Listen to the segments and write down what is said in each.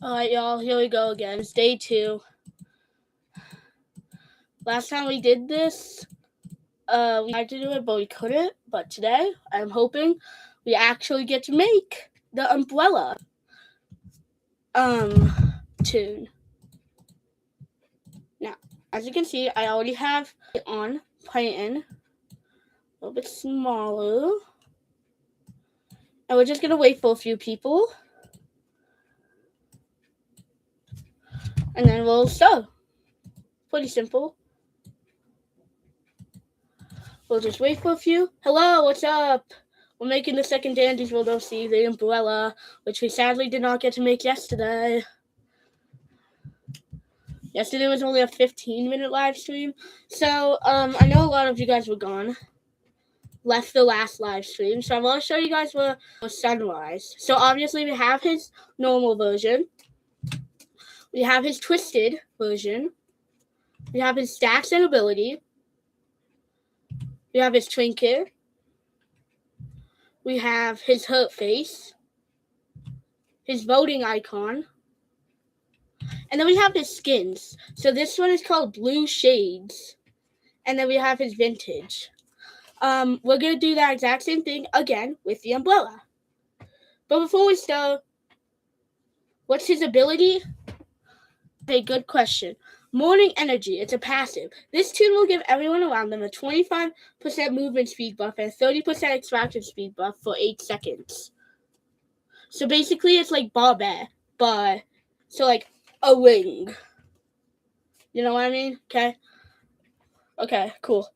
Alright, y'all, here we go again. It's day 2. Last time we did this, we tried to do it, but we couldn't. But today, I'm hoping we actually get to make the umbrella tune. Now, as you can see, I already have it on Python, a little bit smaller. And we're just going to wait for a few people. And then we'll start. Pretty simple. We'll just wait for a few. Hello, what's up? We're making the second Dandy's World OC, the umbrella, which we sadly did not get to make yesterday. Yesterday was only a 15-minute live stream. So, I know a lot of you guys were gone. Left the last live stream. So I want to show you guys where Sunrise. So obviously we have his normal version. We have his twisted version. We have his stats and ability. We have his trinket. We have his hurt face. His voting icon. And then we have his skins. So this one is called Blue Shades. And then we have his vintage. We're going to do that exact same thing again with the umbrella. But before we start, what's his ability? Okay, good question. Morning Energy. It's a passive. This tune will give everyone around them a 25% movement speed buff and 30% extraction speed buff for 8 seconds. So basically, it's like Barbet, but so like a ring. You know what I mean? Okay. Okay, cool.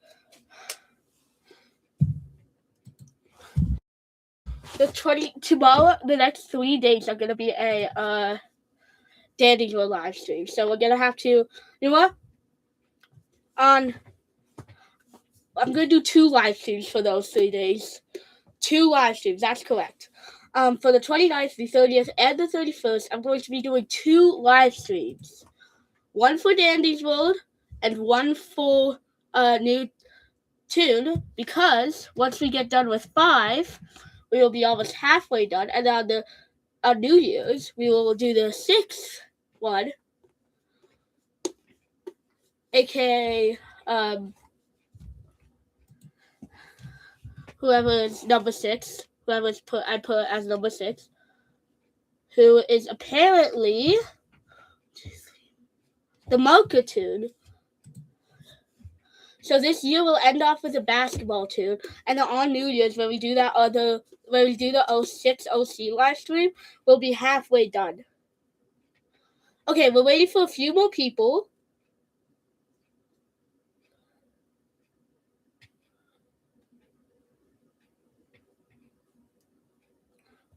Tomorrow, the next 3 days are gonna be a Dandy's World live stream. So we're gonna have to, you know what? I'm gonna do 2 live streams for those 3 days. 2 live streams. That's correct. For the 29th, the 30th, and the 31st, I'm going to be doing 2 live streams. One for Dandy's World and one for new tune, because once we get done with 5, we will be almost halfway done, and on New Year's we will do the 6th one, aka whoever is number 6, I put as number 6, who is apparently the Mocha tune. So this year we'll end off with a basketball tune, and then on New Year's when we do the 06 OC live stream, we'll be halfway done. Okay, we're waiting for a few more people.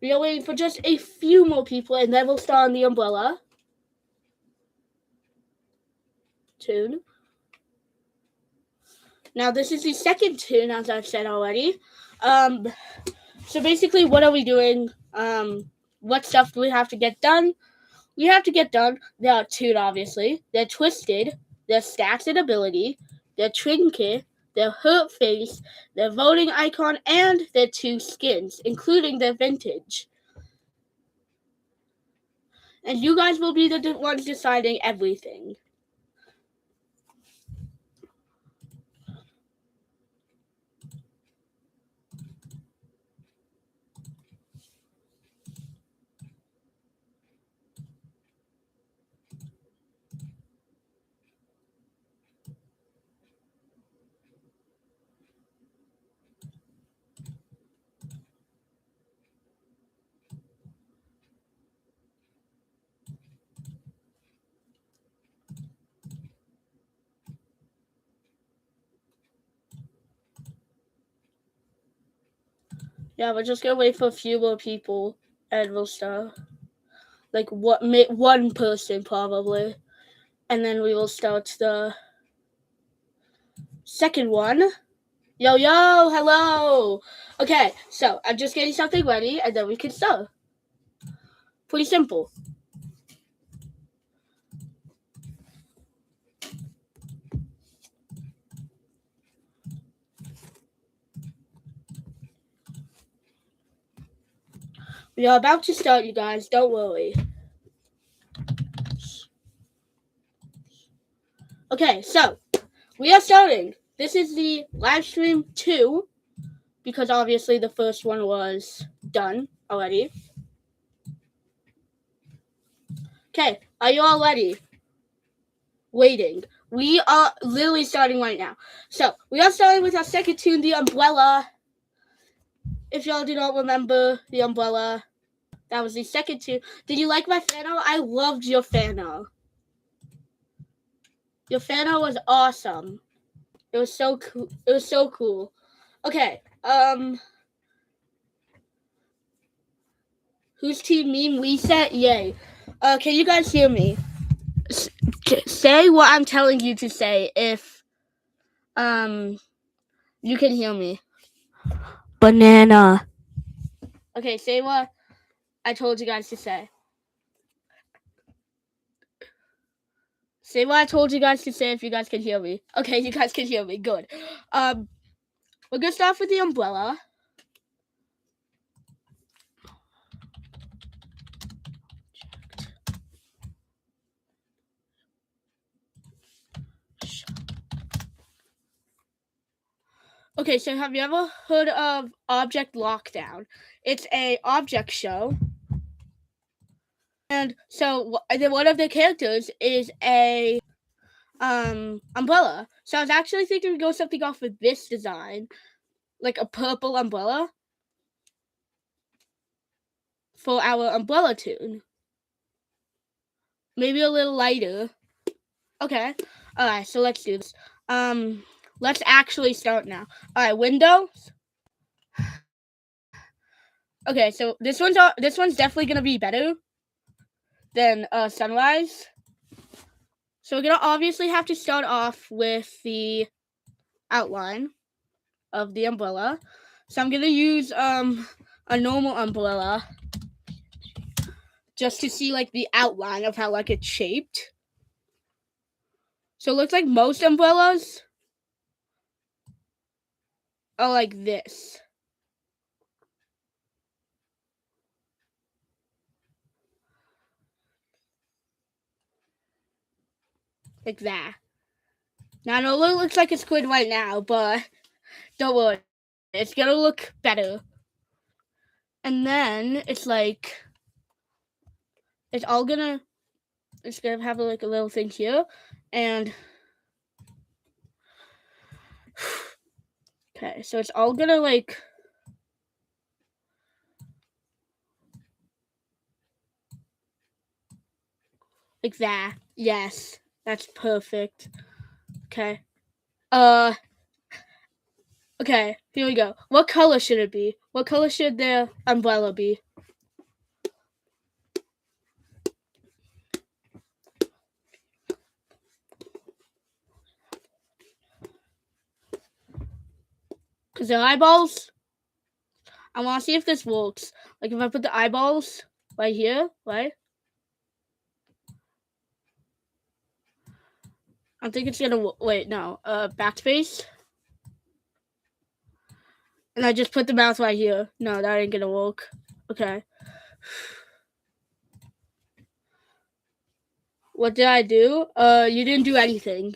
We are waiting for just a few more people, and then we'll start on the umbrella tune. Now, this is the second tune, as I've said already. So basically, what are we doing? What stuff do we have to get done? We have to get done their tune, obviously. Their twisted, their stats and ability, their trinket, their hurt face, their voting icon, and their 2 skins, including their vintage. And you guys will be the ones deciding everything. Yeah, we're just gonna wait for a few more people, and we'll start. Like one person probably, and then we will start the second one. Yo, hello. Okay, so I'm just getting something ready, and then we can start. Pretty simple. We are about to start, you guys. Don't worry. Okay, so we are starting. This is the live stream 2 because obviously the first one was done already. Okay, are you all ready? Waiting. We are literally starting right now. So, we are starting with our second tune, The Umbrella. If y'all do not remember The Umbrella, that was the second tune. Did you like my fan art? I loved your fan art. Your fan art was awesome. It was so cool. It was so cool. Okay, whose team meme reset? Yay. Can you guys hear me? Say what I'm telling you to say if you can hear me. Banana. Okay, say what I told you guys to say. Say what I told you guys to say if you guys can hear me. Okay, you guys can hear me. Good. We're gonna start with the umbrella. Okay, so have you ever heard of Object Lockdown? It's a object show. And so one of the characters is a umbrella. So I was actually thinking to go something off with this design, like a purple umbrella for our umbrella tune. Maybe a little lighter. Okay. Alright, so let's do this. Let's actually start now. Alright, Windows. Okay, so this one's definitely gonna be better than Sunrise. So we're gonna obviously have to start off with the outline of the umbrella. So I'm gonna use a normal umbrella just to see like the outline of how like it's shaped. So it looks like most umbrellas are like this. Like that. Now I know it looks like a squid right now, but don't worry. It's gonna look better. And then it's like it's gonna have like a little thing here, and okay, so it's all gonna like that. Yes, that's perfect. Okay. Okay, here we go. What color should it be? What color should the umbrella be? Because the eyeballs, I want to see if this works. Like if I put the eyeballs right here, right? I think it's gonna wait. No, backspace, and I just put the mouth right here. No, that ain't gonna work. Okay. What did I do? You didn't do anything.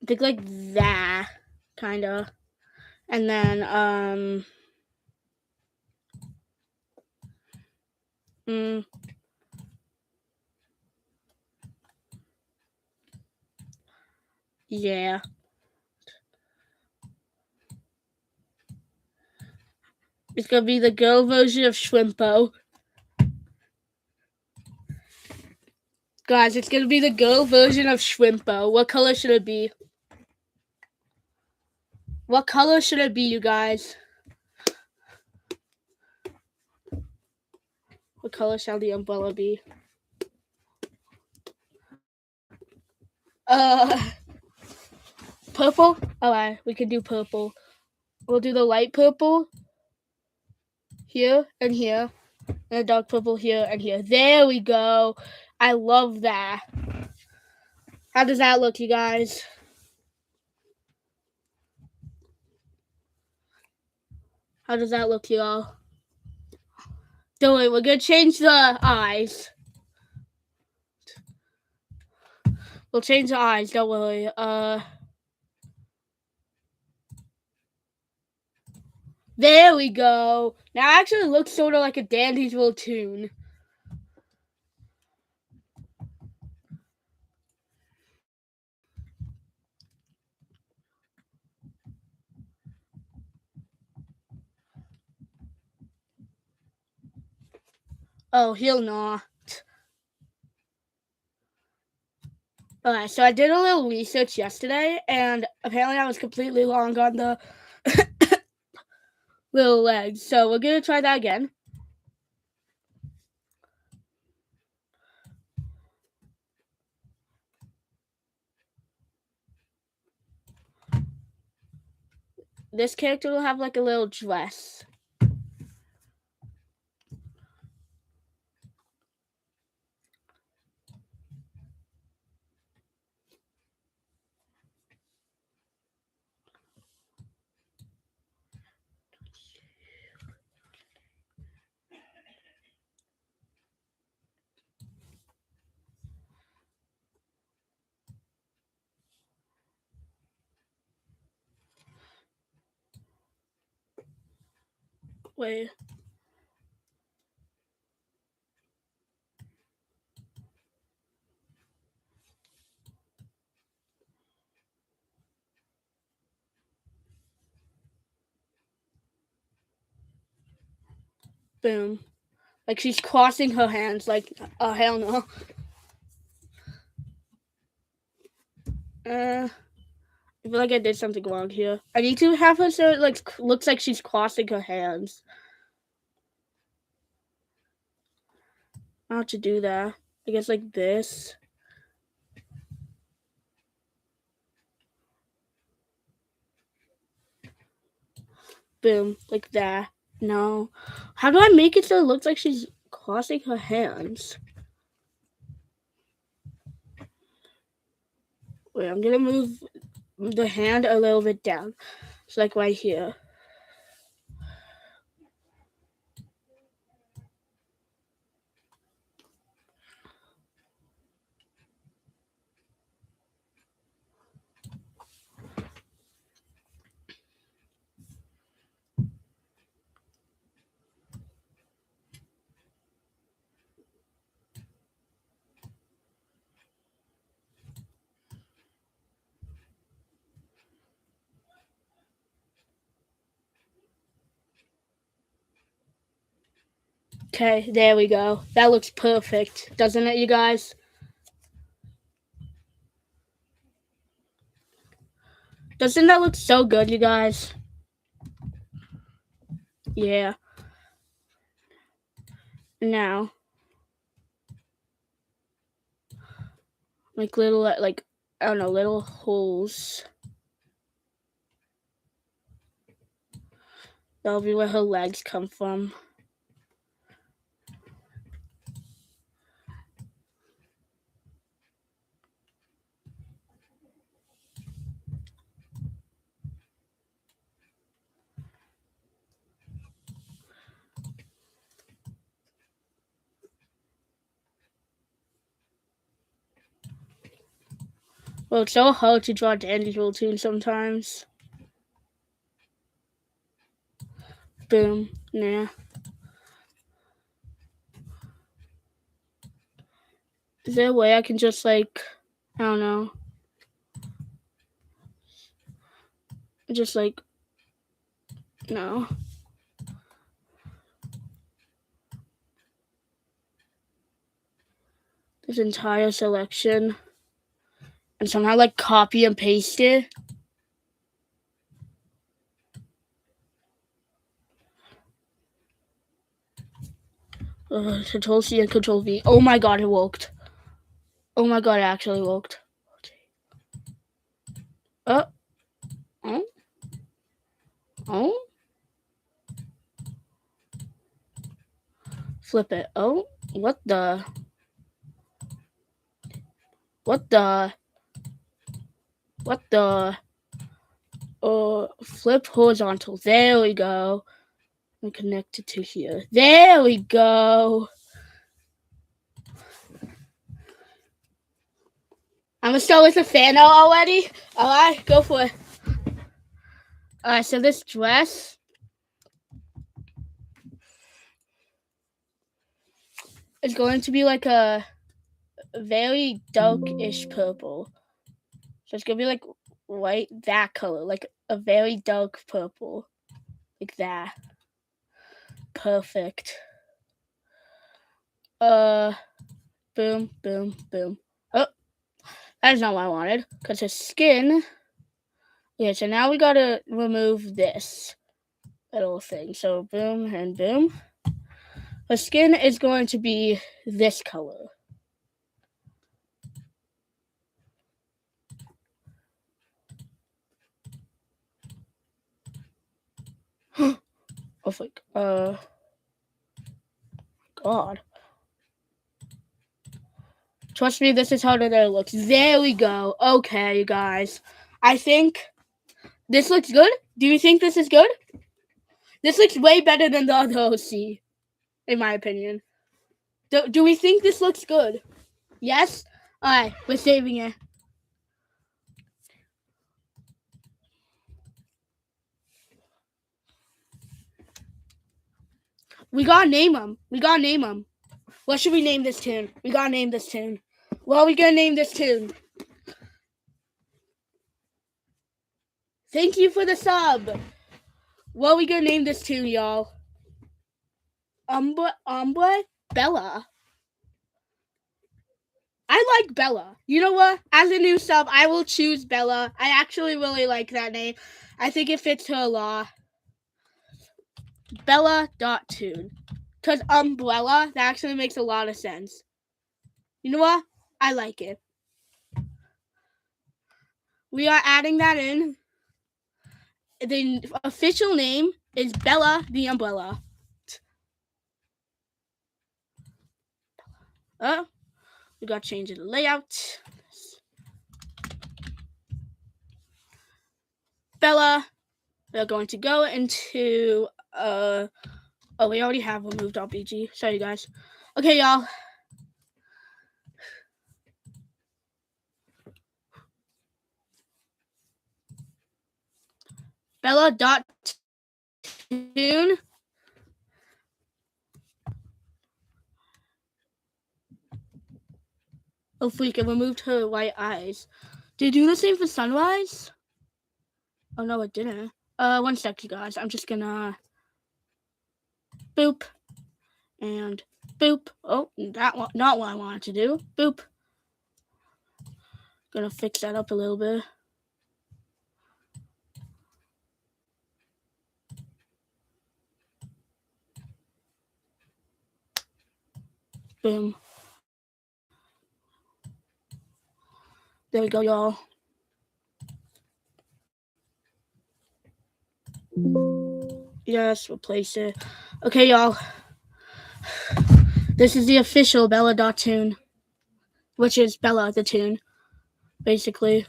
I think like that, kinda, and then yeah. It's gonna be the girl version of Shrimpo. Guys, it's gonna be the girl version of Shrimpo. What color should it be? What color should it be, you guys? What color shall the umbrella be? Purple? Alright, we can do purple. We'll do the light purple here and here, and the dark purple here and here. There we go. I love that. How does that look, you guys? How does that look, y'all? Don't worry, we're gonna change the eyes. We'll change the eyes, don't worry. There we go. Now it actually looks sort of like a Dandysville tune. Oh, he'll not. Alright, so I did a little research yesterday, and apparently I was completely wrong on the little legs. So we're gonna try that again. This character will have like a little dress. Wait. Boom. Like she's crossing her hands like, oh, hell no. I feel like I did something wrong here. I need to have her so it like looks like she's crossing her hands. How to do that? I guess like this. Boom, like that. No. How do I make it so it looks like she's crossing her hands? Wait, I'm gonna move the hand a little bit down. It's like right here. Okay, there we go. That looks perfect, doesn't it, you guys? Doesn't that look so good, you guys? Yeah. Now, like little, like, I don't know, little holes. That'll be where her legs come from. Well, it's so hard to draw Dandysville tune sometimes. Boom. Nah. Is there a way I can just like, I don't know, just like, no. This entire selection and somehow like copy and paste it. Control C and Control V. Oh my god, it worked. Oh my god, it actually worked. Oh. Oh. Oh. Flip it. Oh. What the? What the? What the? Flip horizontal. There we go. and connect it to here. There we go. I'm gonna start with the fan out already. Alright, go for it. Alright, so this dress is going to be like a very dark-ish purple. So it's gonna be like white, that color, like a very dark purple. Like that. Perfect. Boom, boom, boom. Oh, that is not what I wanted. Because his skin. Yeah, so now we gotta remove this little thing. So boom and boom. The skin is going to be this color. Oh, like, God. Trust me, this is how it looks. There we go. Okay, you guys. I think this looks good. Do you think this is good? This looks way better than the other OC, in my opinion. Do we think this looks good? Yes? Alright, we're saving it. We gotta name him. What should we name this tune? We gotta name this tune. What are we gonna name this tune? Thank you for the sub. What are we gonna name this tune, y'all? Bella. I like Bella. You know what? As a new sub, I will choose Bella. I actually really like that name. I think it fits her a lot. Bella.tune. Because umbrella, that actually makes a lot of sense. You know what? I like it. We are adding that in. The official name is Bella the Umbrella. We got to change the layout. Bella. We're going to go into oh, we already have remove.bg. Sorry, guys. Okay, y'all. Bella.tune. Oh, freak, it removed her white eyes. Did it do the same for Sunrise? Oh, no, it didn't. 1 sec, you guys. I'm just gonna boop and boop. Oh, that one, not what I wanted to do. Boop. Gonna fix that up a little bit. Boom. There we go, y'all. Yes, replace it. Okay, y'all. This is the official Bella.tune, which is Bella the tune, basically.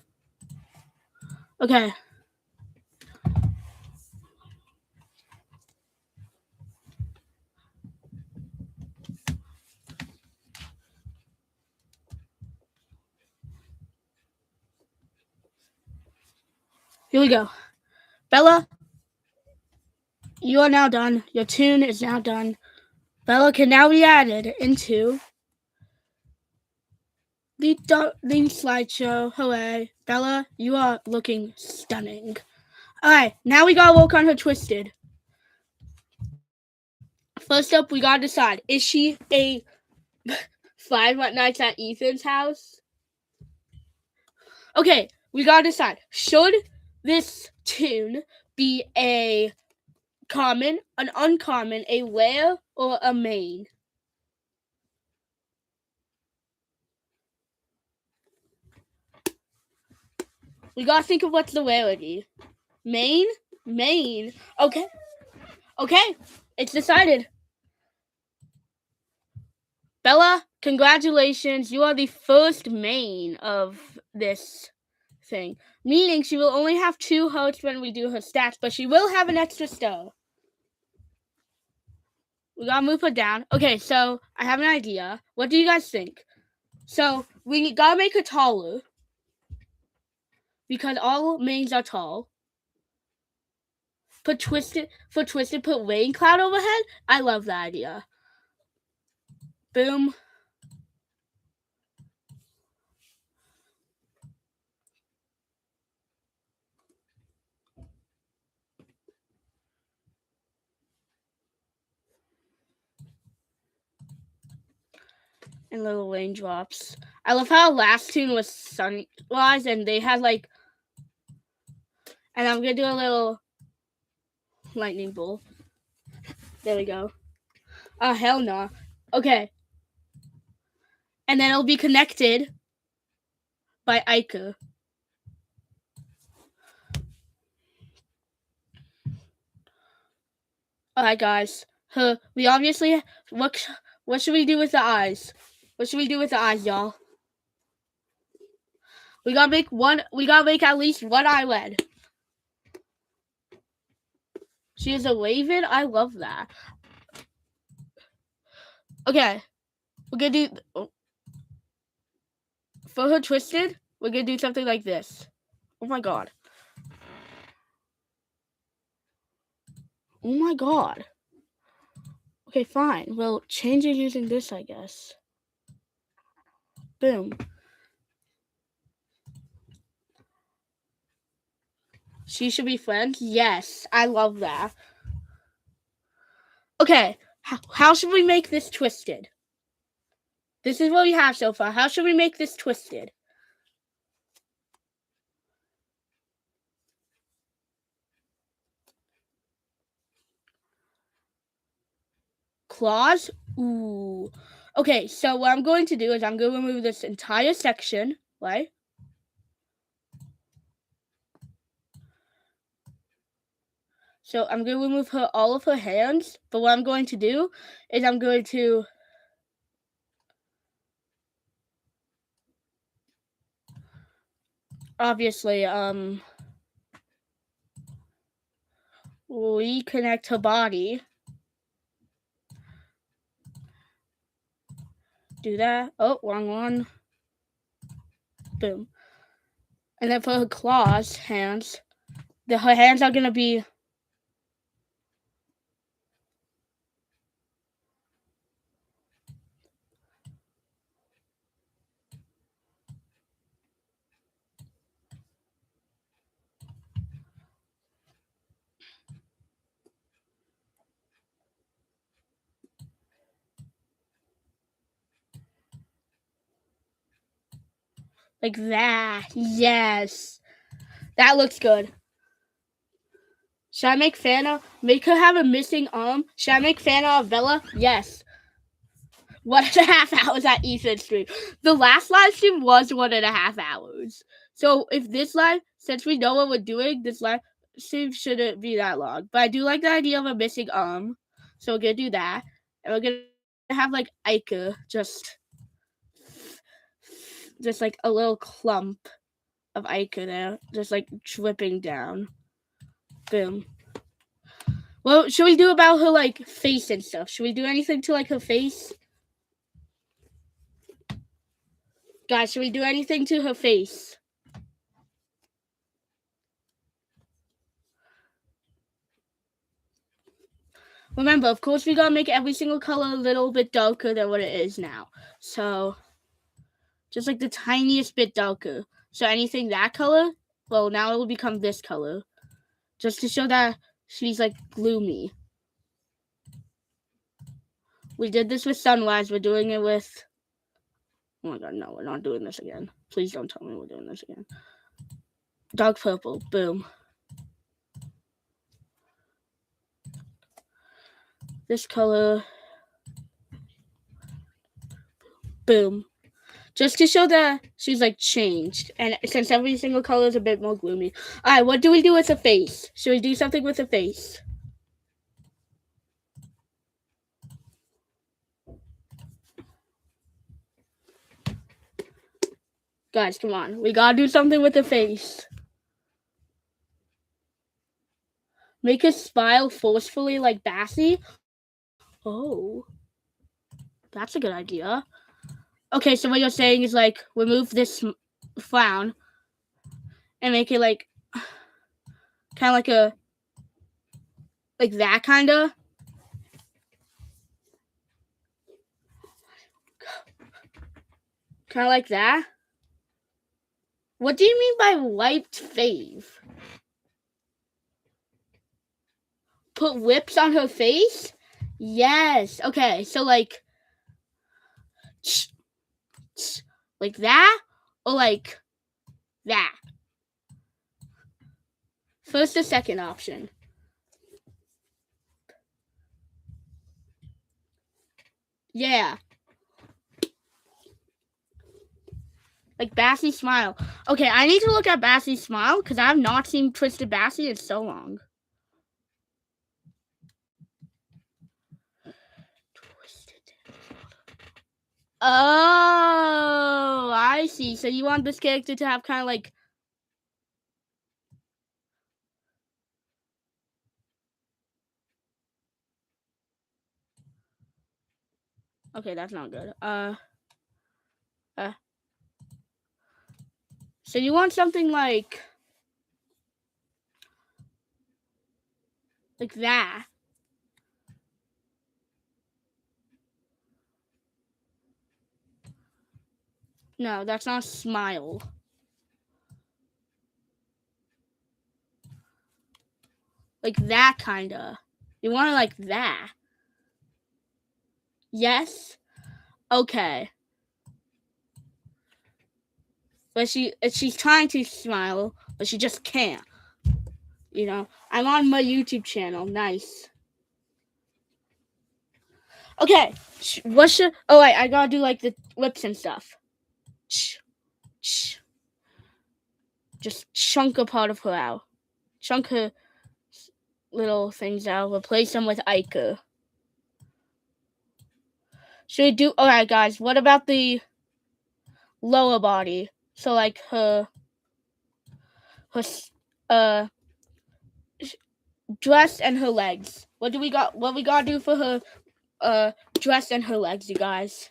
Okay. Here we go. Bella, you are now done. Your tune is now done. Bella can now be added into the slideshow. Hooray. Bella, you are looking stunning. Alright, now we gotta work on her Twisted. First up, we gotta decide, is she a Five Nights at Ethan's house? Okay, we gotta decide, should this tune be a common, an uncommon, a rare, or a main? We gotta think of what's the rarity. Main? Main. Okay. Okay, it's decided. Bella, congratulations. You are the first main of this thing. Meaning she will only have 2 hearts when we do her stats, but she will have an extra star. We gotta move her down. Okay, so I have an idea. What do you guys think? So we gotta make her taller because all mains are tall. Put Twisted, put rain cloud overhead. I love that idea. Boom. And little raindrops. I love how last tune was sunrise and they had like, and I'm gonna do a little lightning bolt. There we go. Oh, hell no. Okay. And then it'll be connected by Ica. Alright, guys. We obviously, what should we do with the eyes? What should we do with the eyes, y'all? We gotta make at least one eyelid. She is a raven? I love that. Okay. We're gonna do, for her twisted, we're gonna do something like this. Oh my god. Oh my god. Okay, fine. We'll change it using this, I guess. Boom. She should be friends? Yes, I love that. Okay, how should we make this twisted? This is what we have so far. How should we make this twisted? Claws? Ooh. Okay, so what I'm going to do is I'm going to remove this entire section, right? So I'm going to remove all of her hands, but what I'm going to do is I'm going to obviously reconnect her body. Do that. Oh, wrong one. Boom. And then for her claws, hands, her hands are gonna be like that. Yes. That looks good. Should I make Fana? Make her have a missing arm? Should I make Fana a Vela? Yes. 1.5 hours at Ethan stream. The last live stream was 1.5 hours. So if this live, since we know what we're doing, this live stream shouldn't be that long. But I do like the idea of a missing arm. So we're gonna do that. And we're gonna have like Ica just like a little clump of Ica there. Just like dripping down. Boom. Well, should we do about her like face and stuff? Should we do anything to like her face? Guys, should we do anything to her face? Remember, of course, we gotta make every single color a little bit darker than what it is now. So, just like the tiniest bit darker. So anything that color, well, now it will become this color. Just to show that she's like gloomy. We did this with Sunrise. We're doing it with... Oh my god, no, we're not doing this again. Please don't tell me we're doing this again. Dark purple. Boom. This color. Boom. Just to show that she's like changed. And since every single color is a bit more gloomy. Alright, what do we do with the face? Should we do something with the face? Guys, come on. We gotta do something with the face. Make her smile forcefully like Bassie. Oh, that's a good idea. Okay, so what you're saying is like remove this frown and make it like kind of like that kind of. Kind of like that. What do you mean by wiped fave? Put whips on her face? Yes. Okay, so like that or like that? First or second option? Yeah. Like Bassy smile. Okay, I need to look at Bassy's smile because I have not seen Twisted Bassy in so long. Oh, I see. So you want this character to have kind of like. Okay, that's not good. So you want something like that. No, that's not a smile. Like that kinda. You want it like that. Yes? Okay. But she's trying to smile, but she just can't. You know? I'm on my YouTube channel. Nice. Okay. What should oh wait, I gotta do like the lips and stuff. Just chunk a part of her out. Chunk her little things out. Replace them with Ica. Should we do alright guys, what about the lower body? So like her dress and her legs. What we gotta do for her dress and her legs, you guys?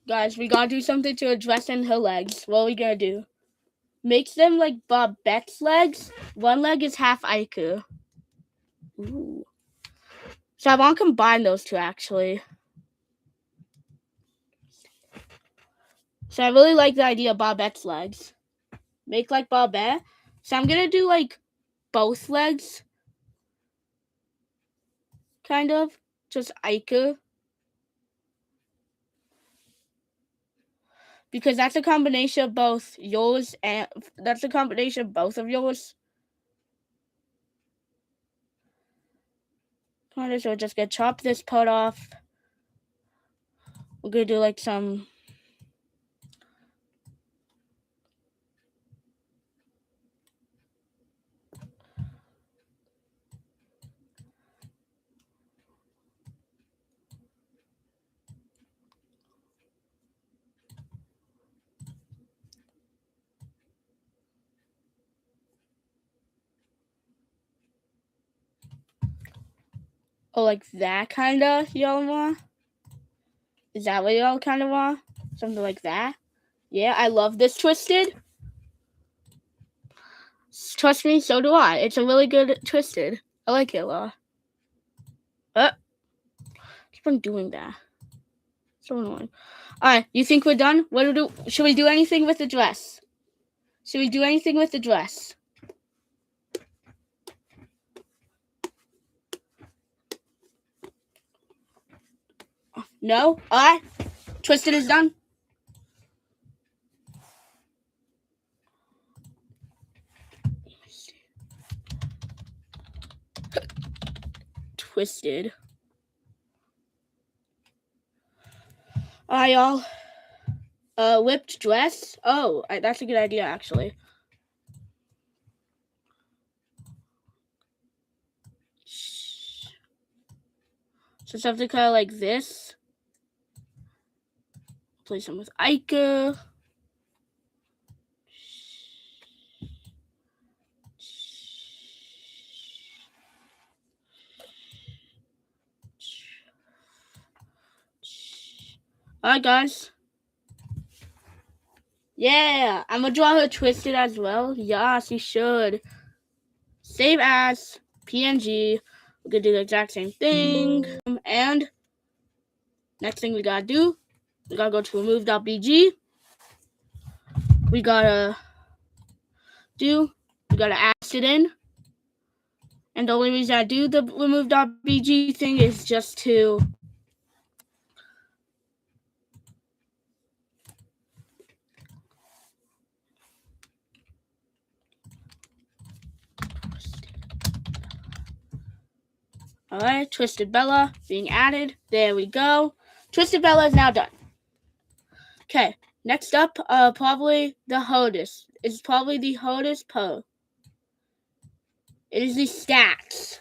Guys, we gotta do something to her dress and her legs. What are we gonna do? Makes them like Bobette's legs. One leg is half Aiku. Ooh. So I want to combine those two actually. So I really like the idea of Bobette's legs. Make like Bobette. So I'm gonna do like both legs. Kind of. Just Aiku. Because that's a combination of both yours and that's a combination of both of yours. Might as well just get chop this part off. We're gonna do like some like that kinda y'all want? Is that what y'all kinda want? Something like that? Yeah, I love this Twisted. Trust me, so do I. It's a really good Twisted. I like it a lot. Keep on doing that. So annoying. Alright, you think we're done? Should we do anything with the dress? Should we do anything with the dress? No? Alright. Twisted is done. Twisted. Alright, y'all. Whipped dress. Oh, that's a good idea, actually. So something kind of like this. Play some with Ica. Alright, guys. Yeah, I'm gonna draw her twisted as well. Yes, you should. Save as PNG. We're gonna do the exact same thing. And next thing we gotta do, we gotta go to remove.bg. We gotta add it in. And the only reason I do the remove.bg thing is just to Alright, Twisted Bella being added. There we go. Twisted Bella is now done. Okay, next up, probably the hardest. It's probably the hardest part. It is the stats.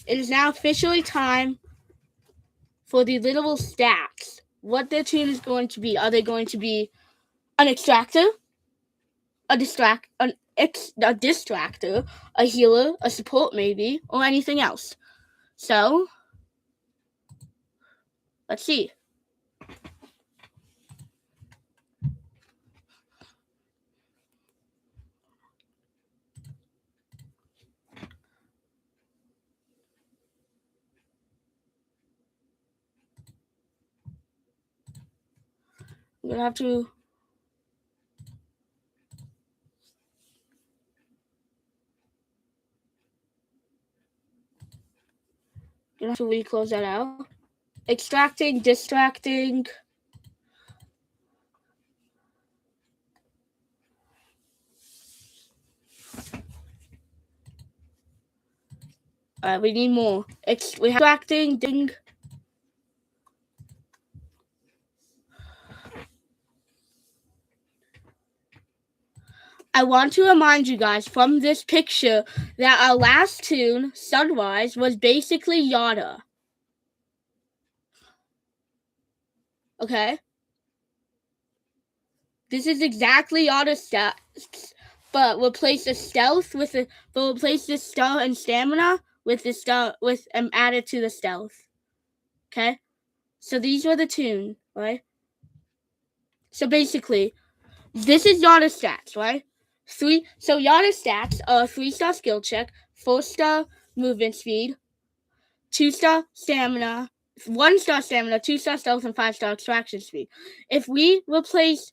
It is now officially time for the literal stats. What their team is going to be. Are they going to be an extractor, a distractor, a healer, a support maybe, or anything else? So, let's see. I'm gonna have to close that out. Extracting, distracting. We need more. We have extracting, ding. I want to remind you guys from this picture that our last tune, Sunrise, was basically Yada. Okay? This is exactly Yada's stats, but replace the stealth with replace the stealth and stamina with the stealth added to the stealth. Okay? So these were the tune, right? So basically, this is Yada's stats, right? So Yada's stats are 3-star skill check, 4-star movement speed, 2-star stamina, 1-star stamina, 2-star stealth, and 5-star extraction speed. If we replace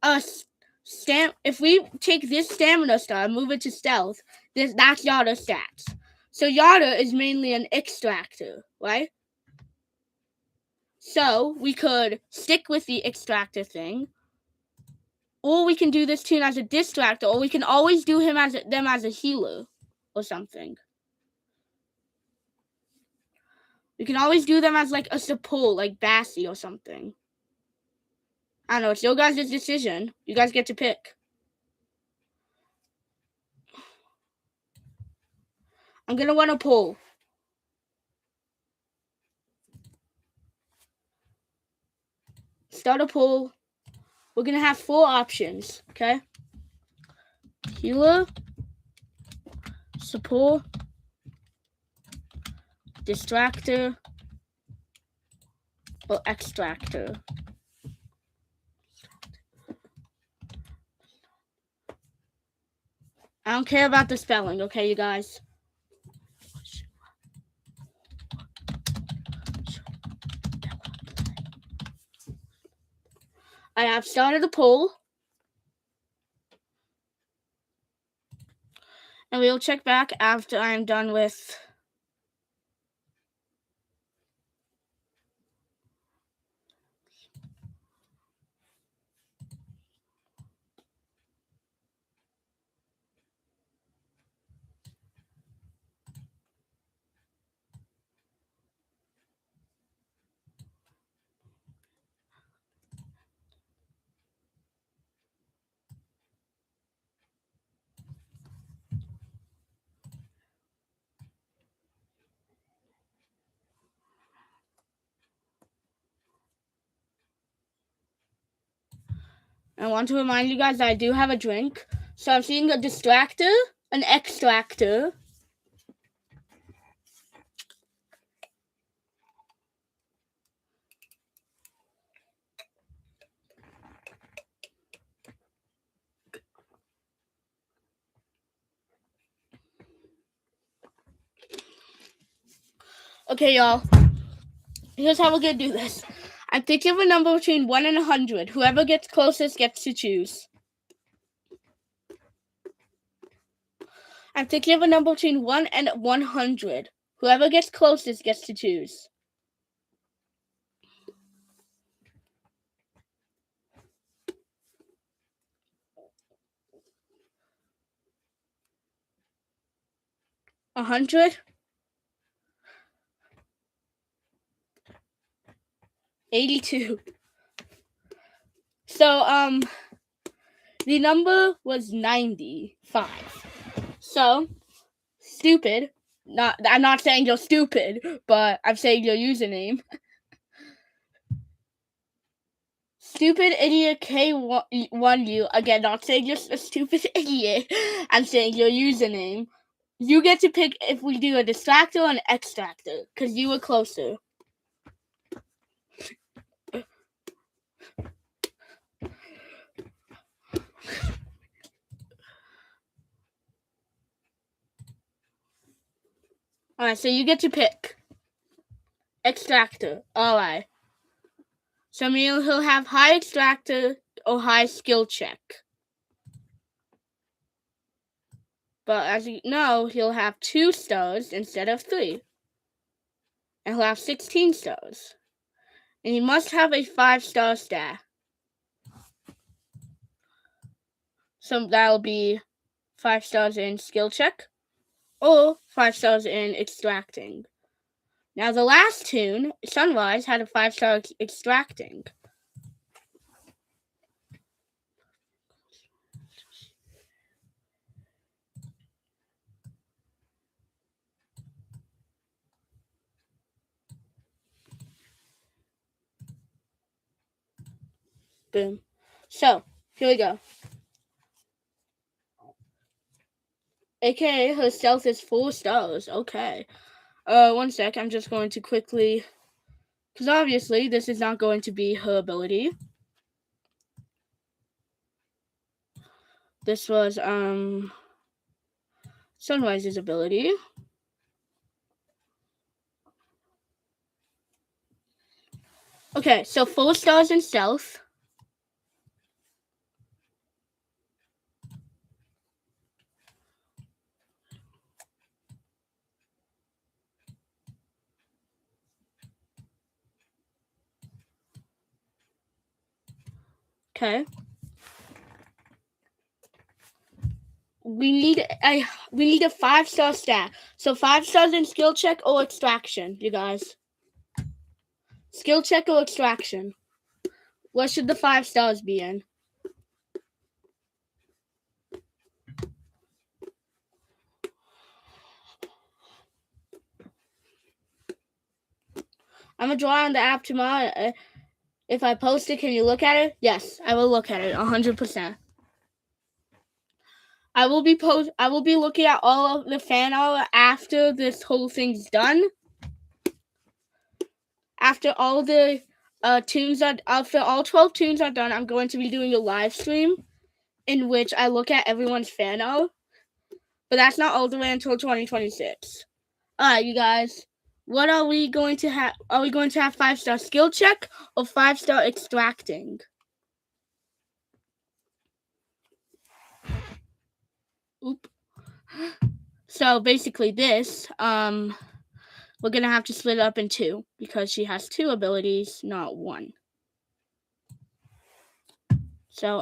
if we take this stamina star and move it to stealth, that's Yada's stats. So Yada is mainly an extractor, right? So we could stick with the extractor thing. Or we can do this tune as a distractor, or we can always do them as a healer or something. We can always do them as like a support, like Bassie or something. I don't know, it's your guys' decision. You guys get to pick. I'm gonna run a poll. Start a poll. We're gonna have 4 options, okay? Healer, support, distractor, or extractor. I don't care about the spelling, okay, you guys? I have started a poll. And we'll check back after I'm done with I want to remind you guys that I do have a drink. So I'm seeing a distractor, an extractor, Okay, y'all. Here's how we're gonna do this. I'm thinking of a number between 1 and 100. Whoever gets closest gets to choose. I'm thinking of a number between 1 and 100. Whoever gets closest gets to choose. A 100? 82. So, the number was 95. So, stupid. I'm not saying you're stupid, but I'm saying your username. Stupid idiot K1U. Again, not saying you're a stupid idiot. I'm saying your username. You get to pick if we do a distractor or an extractor, because you were closer. Alright, so you get to pick. Extractor. Alright. So he'll have high extractor or high skill check. But as you know, he'll have 2 stars instead of 3. And he'll have 16 stars. And he must have a 5-star stat. So that'll be 5 stars in skill check or 5 stars in extracting. Now the last tune, Sunrise, had a 5-star extracting. Boom. So, here we go. AKA her stealth is 4 stars. Okay. 1 sec. I'm just going to quickly... Because obviously, this is not going to be her ability. This was, Sunrise's ability. Okay, so 4 stars in stealth. Okay. We need a 5-star stat. So 5 stars in skill check or extraction, you guys. Skill check or extraction. What should the 5 stars be in? I'm gonna draw on the app tomorrow. If I post it, can you look at it? Yes, I will look at it 100%. I will be looking at all of the fan art after this whole thing's done. After all the after all 12 tunes are done, I'm going to be doing a live stream in which I look at everyone's fan art. But that's not all the way until 2026. Alright, you guys. What are we going to have? Are we going to have 5-star skill check or 5-star extracting? Oop. So basically this, we're going to have to split it up in 2 because she has 2 abilities, not 1. So,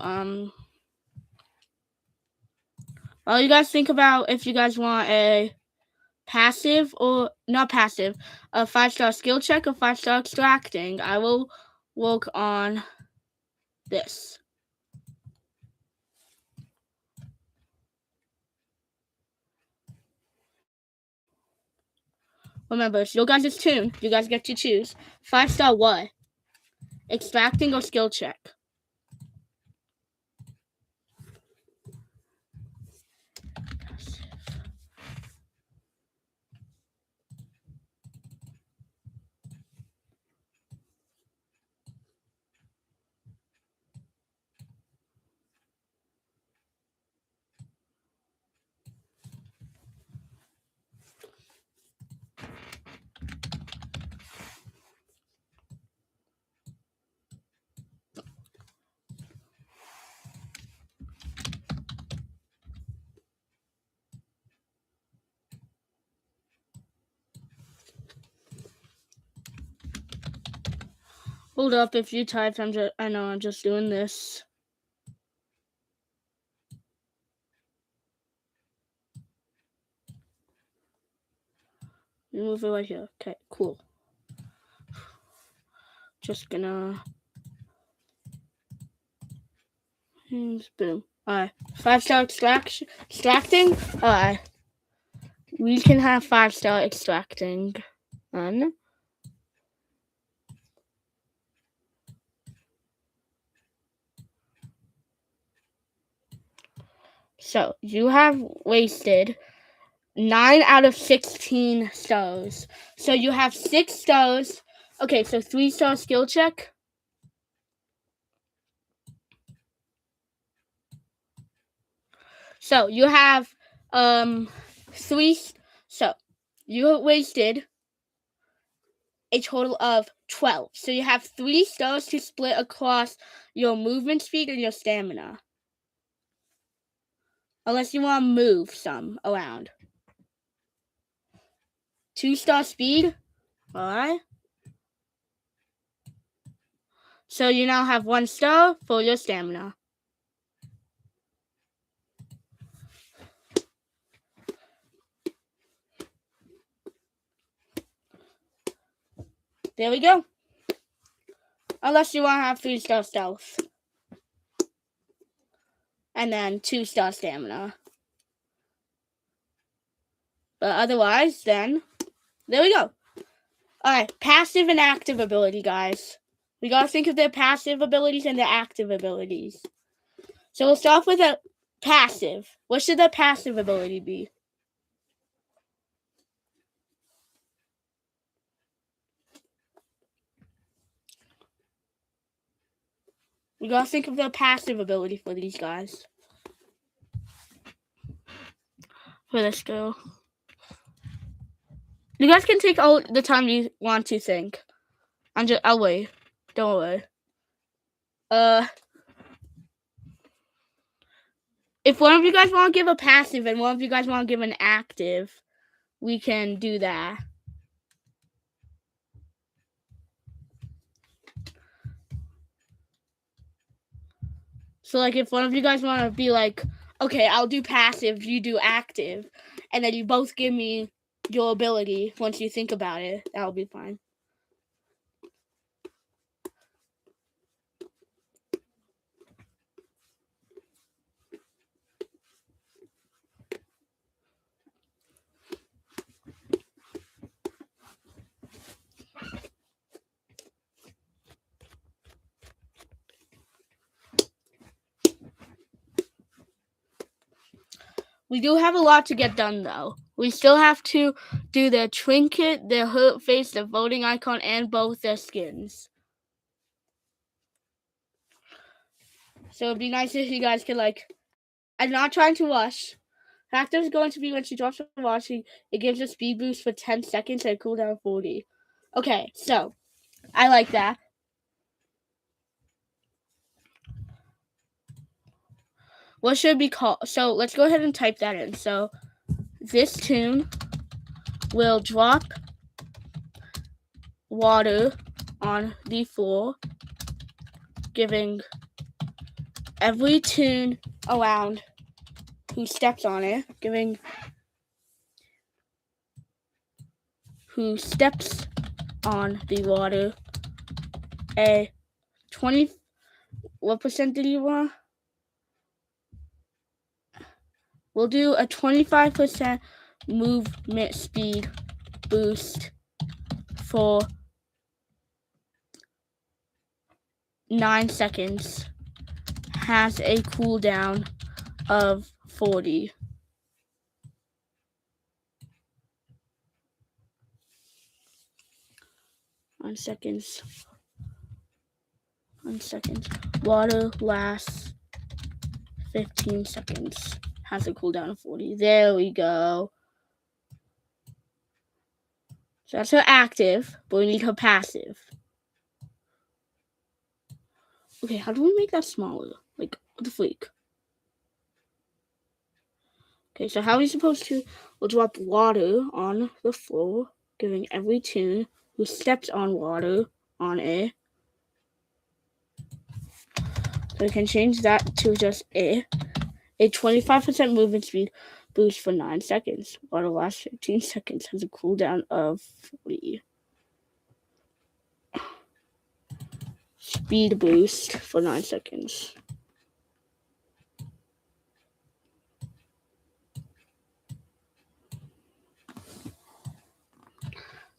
well, you guys think about if you guys want a passive or not passive, a 5-star skill check or 5-star extracting. I will work on this. Remember, it's your guys' tune. You guys get to choose. 5-star what? Extracting or skill check? Hold up, if you typed, I know I'm just doing this. Move it right here. Okay, cool. Just gonna boom. Alright. 5-star extracting. Alright. We can have 5-star extracting. Done. So you have wasted 9 out of 16 stars. So you have 6 stars. Okay, so 3-star skill check. So you have 3. So you wasted a total of 12. So you have 3 stars to split across your movement speed and your stamina. Unless you want to move some around. 2-star speed. Alright. So you now have 1 star for your stamina. There we go. Unless you want to have 3-star stealth. And then 2-star stamina. But otherwise, then, there we go. Alright, passive and active ability, guys. We gotta think of their passive abilities and their active abilities. So we'll start with a passive. What should the passive ability be? We gotta think of the passive ability for these guys. For this girl. You guys can take all the time you want to think. I'll wait. Don't worry. If one of you guys want to give a passive and one of you guys want to give an active, we can do that. So, like, if one of you guys want to be like, okay, I'll do passive, you do active, and then you both give me your ability once you think about it, that'll be fine. We do have a lot to get done, though. We still have to do the trinket, the hurt face, the voting icon, and both their skins. So it'd be nice if you guys could, like... I'm not trying to rush. Factor is going to be when she drops the watch, it gives a speed boost for 10 seconds and a cooldown of 40. Okay, so I like that. What should it be called? So let's go ahead and type that in. So this toon will drop water on the floor, giving every toon around who steps on it, giving who steps on the water a 20. What percent did you want? We'll do a 25% movement speed boost for 9 seconds. Has a cooldown of 40. One second. Water lasts 15 seconds. Has a cooldown of 40. There we go. So that's her active, but we need her passive. Okay, how do we make that smaller? Like, what the freak? Okay, so how are we supposed to? We'll drop water on the floor, giving every toon who steps on water on it We can change that to just a 25% movement speed boost for 9 seconds, while the last 15 seconds has a cooldown of 40. Speed boost for 9 seconds.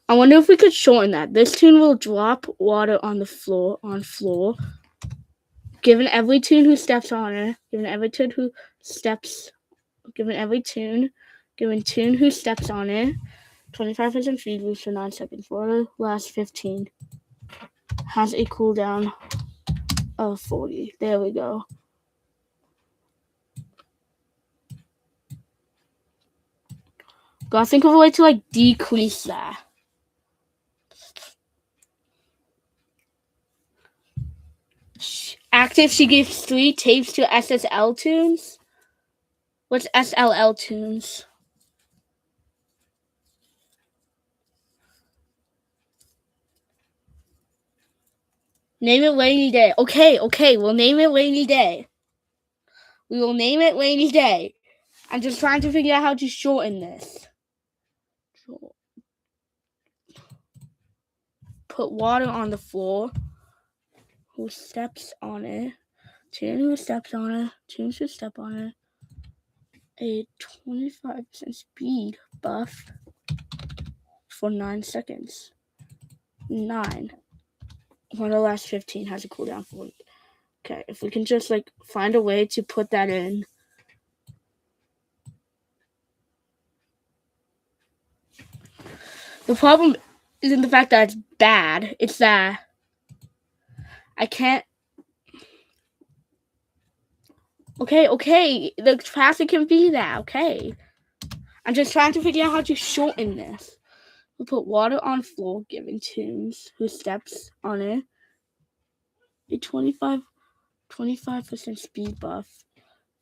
I wonder if we could shorten that. This tune will drop water on the floor, Given every tune who steps on it, given tune who steps on it, 25% speed boost for 9 seconds. For the last 15 has a cooldown of 40. There we go. Gotta think of a way to decrease that. Active, she gives 3 tapes to SSL tunes. What's SLL tunes? Name it Rainy Day. Okay, we'll name it Rainy Day. We will name it Rainy Day. I'm just trying to figure out how to shorten this. Put water on the floor. Who steps on it? Tune who steps on it. Tunes who step on it. A 25% speed buff for 9 seconds. 9. One of the last 15 has a cooldown for it. Okay, if we can just find a way to put that in. The problem isn't the fact that it's bad. It's that I can't. Okay. The faster can be that. Okay. I'm just trying to figure out how to shorten this. We put water on floor, giving tunes who steps on it a 25% speed buff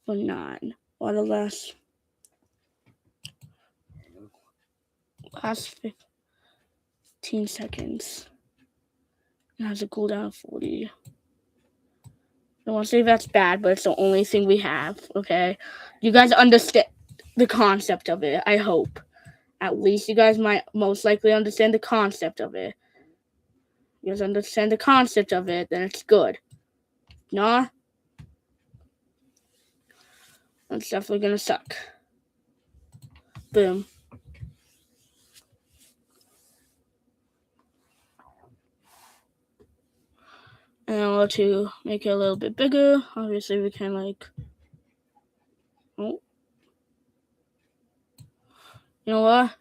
for 9. While the last 15 seconds it has a cooldown of 40. I want to say that's bad, but it's the only thing we have, okay? You guys understand the concept of it, I hope. At least you guys might most likely understand the concept of it. You guys understand the concept of it, then it's good. Nah, that's definitely gonna suck. Boom. And I want to make it a little bit bigger. Obviously, we can oh. You know what?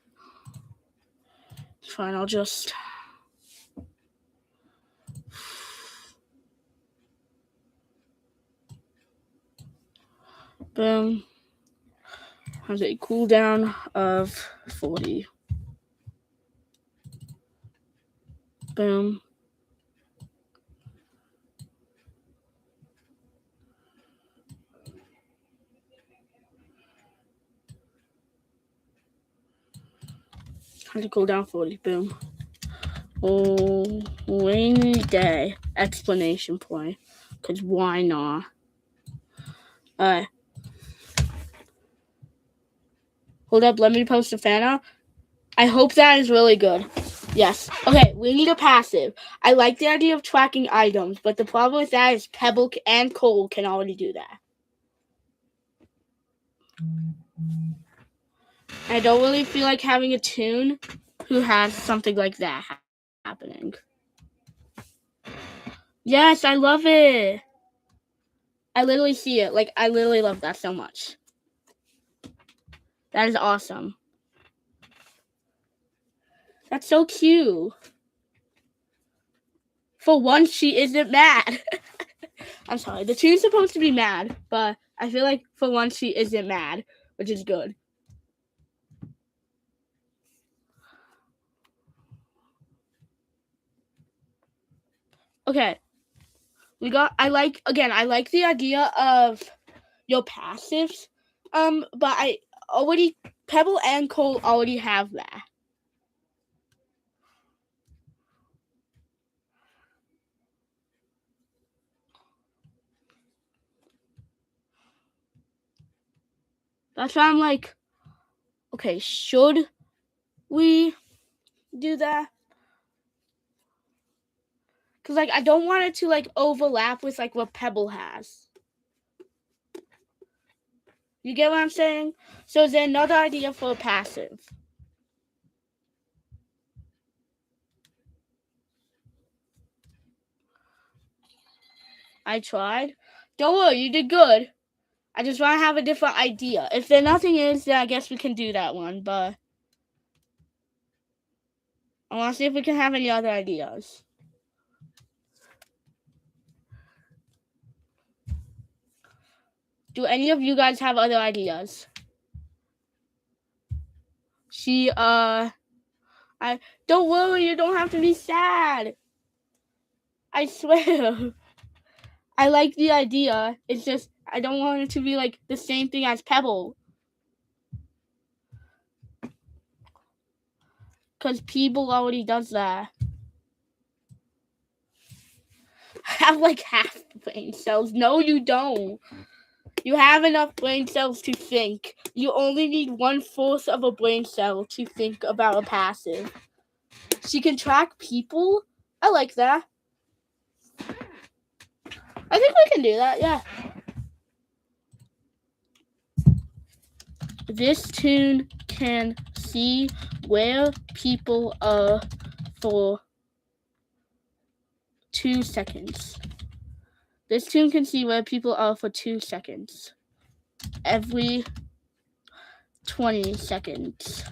It's fine, I'll just... Boom. Has a cooldown of 40. Boom. Has a cooldown 40. Boom. Oh, rainy day! Explanation point. Because why not? Alright. Hold up, let me post a fan art. I hope that is really good. Yes. Okay, we need a passive. I like the idea of tracking items, but the problem with that is Pebble and Cole can already do that. I don't really feel like having a tune who has something like that happening. Yes, I love it. I literally see it. I literally love that so much. That is awesome. That's so cute. For once, she isn't mad. I'm sorry. The tune's supposed to be mad, but I feel like for once she isn't mad, which is good. Okay. I like the idea of your passives. But Pebble and Cole already have that. That's why I'm like, okay, should we do that? Because, like, I don't want it to, like, overlap with, like, what Pebble has. You get what I'm saying? So is there another idea for a passive? I tried. Don't worry, you did good. I just want to have a different idea. If there nothing is, then I guess we can do that one, but I want to see if we can have any other ideas. Do any of you guys have other ideas? Don't worry, you don't have to be sad. I swear. I like the idea. It's just, I don't want it to be like the same thing as Pebble. Because Pebble already does that. I have like half brain cells. No, you don't. You have enough brain cells to think. You only need 1/4 of a brain cell to think about a passive. She can track people? I like that. I think we can do that, yeah. This tune can see where people are for 2 seconds. This tune can see where people are for 2 seconds. Every 20 seconds.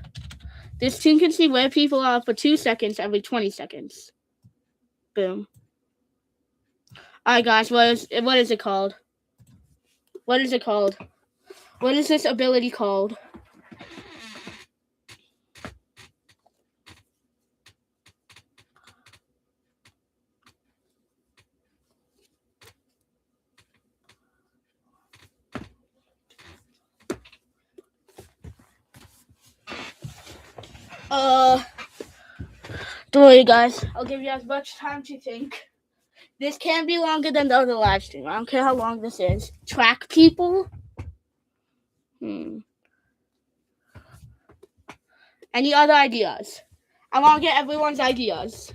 This tune can see where people are for 2 seconds every 20 seconds. Boom. Alright guys, what is it called? What is it called? What is this ability called? Don't worry guys, I'll give you as much time to think. This can't be longer than the other live stream. I don't care how long this is. Track people? Any other ideas? I want to get everyone's ideas.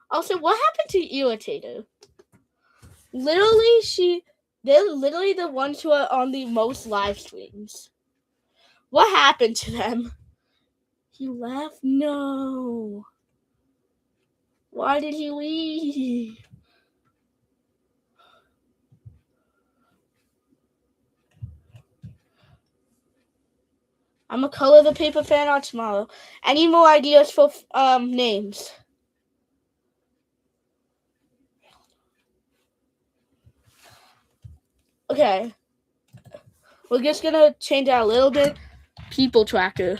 Also, what happened to Irritator? They're literally the ones who are on the most live streams. What happened to them? He left? No. Why did he leave? I'm gonna color the paper fan art tomorrow. Any more ideas for names? Okay. We're just gonna change that a little bit. People tracker.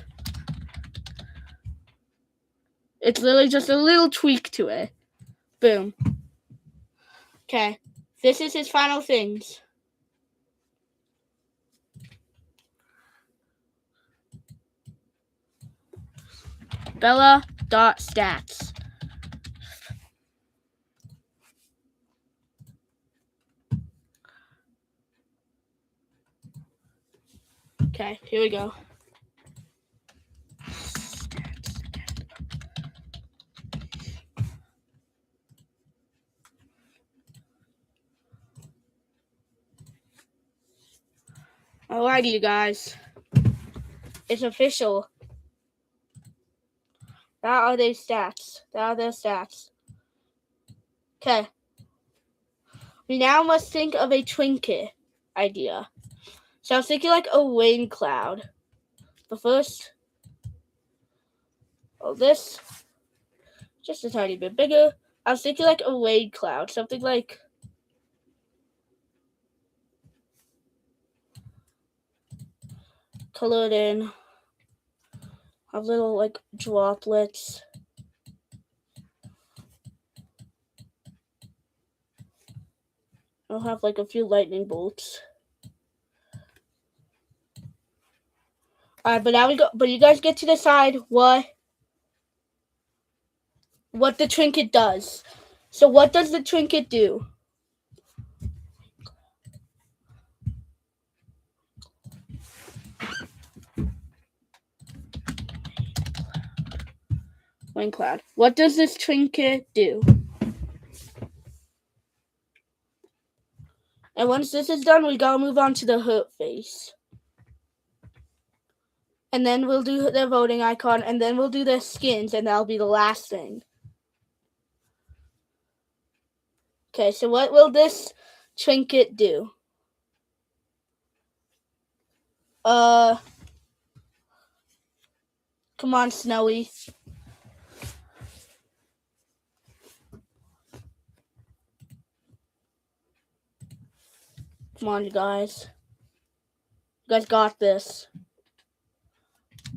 It's literally just a little tweak to it. Boom. Okay. This is his final things. Bella.stats. Okay, here we go. Alrighty, you guys. It's official. That are their stats. Okay. We now must think of a trinket idea. So I was thinking like a rain cloud. But first, this, just a tiny bit bigger. I was thinking like a rain cloud. Something like colored in. Have little like droplets. I'll have like a few lightning bolts. Alright, but now but you guys get to decide what the trinket does. So what does the trinket do? Wing cloud. What does this trinket do? And once this is done, we gotta move on to the hurt face. And then we'll do the voting icon, and then we'll do the skins, and that'll be the last thing. Okay, so what will this trinket do? Come on, Snowy. Come on, you guys. You guys got this.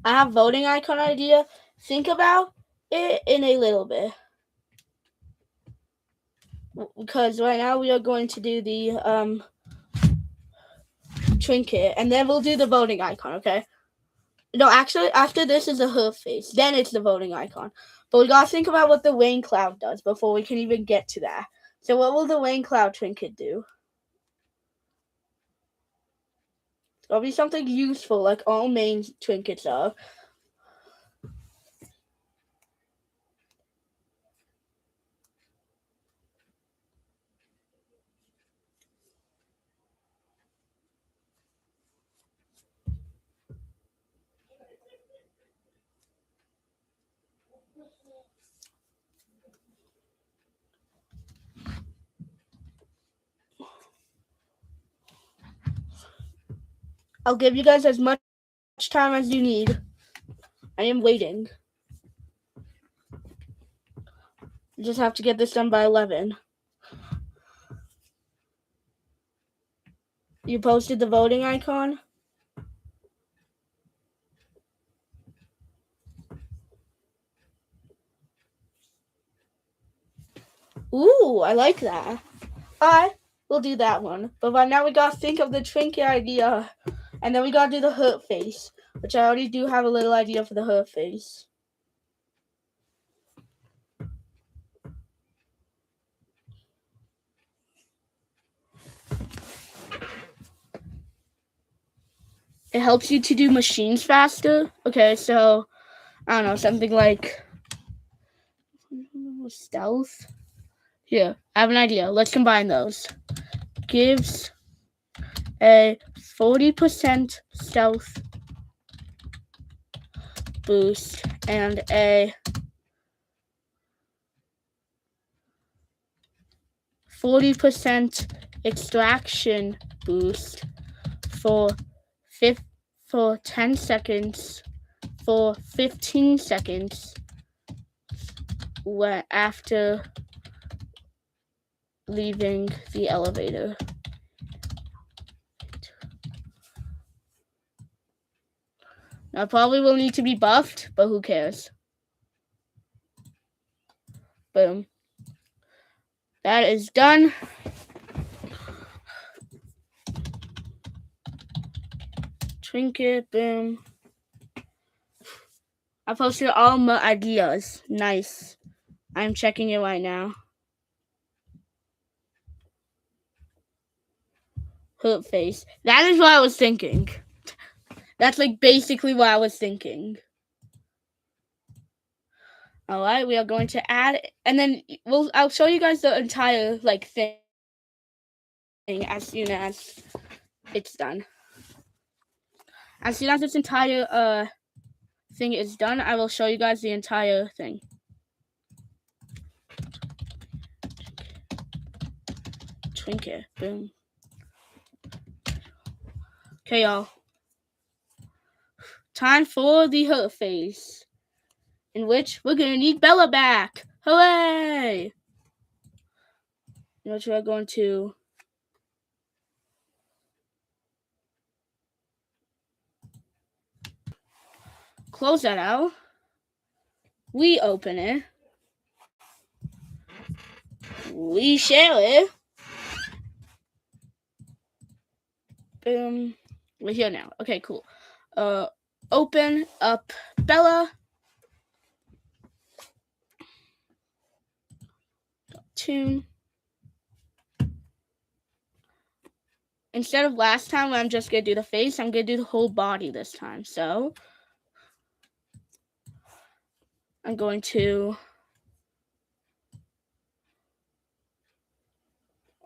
I have voting icon idea. Think about it in a little bit. Because right now we are going to do the trinket, and then we'll do the voting icon, okay? No, actually, after this is the hoof face. Then it's the voting icon. But we gotta think about what the wing cloud does before we can even get to that. So what will the wing cloud trinket do? It'll be something useful, like all main trinkets are. I'll give you guys as much time as you need. I am waiting. You just have to get this done by 11. You posted the voting icon? Ooh, I like that. I will do that one. But right now we gotta think of the trinket idea. And then we gotta do the hurt face, which I already do have a little idea for the hurt face. It helps you to do machines faster. Okay, so I don't know, something like stealth. Here, I have an idea. Let's combine those. Gives a 40% stealth boost and a 40% extraction boost for 10 seconds, for 15 seconds after leaving the elevator. Now, probably will need to be buffed, but who cares? Boom. That is done. Trinket, boom. I posted all my ideas. Nice. I'm checking it right now. Hurt face. That is what I was thinking. That's like basically what I was thinking. All right, we are going to add, and then I'll show you guys the entire thing as soon as it's done. As soon as this entire thing is done, I will show you guys the entire thing. Trinket, boom. Okay, y'all. Time for the hurt phase, in which we're gonna need Bella back. Hooray! In which we're going to close that out. We open it. We share it. Boom. We're here now. Okay, cool. Open up Bella. Tune. Instead of last time when I'm just going to do the face, I'm going to do the whole body this time. So, I'm going to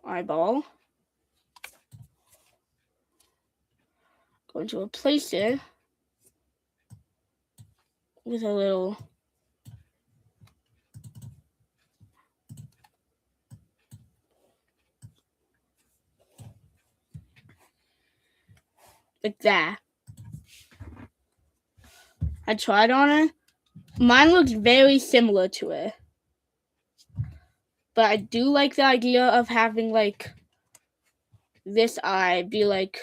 eyeball. Going to replace it with a little like that. I tried on it. Mine looks very similar to it. But I do like the idea of having like this eye be like,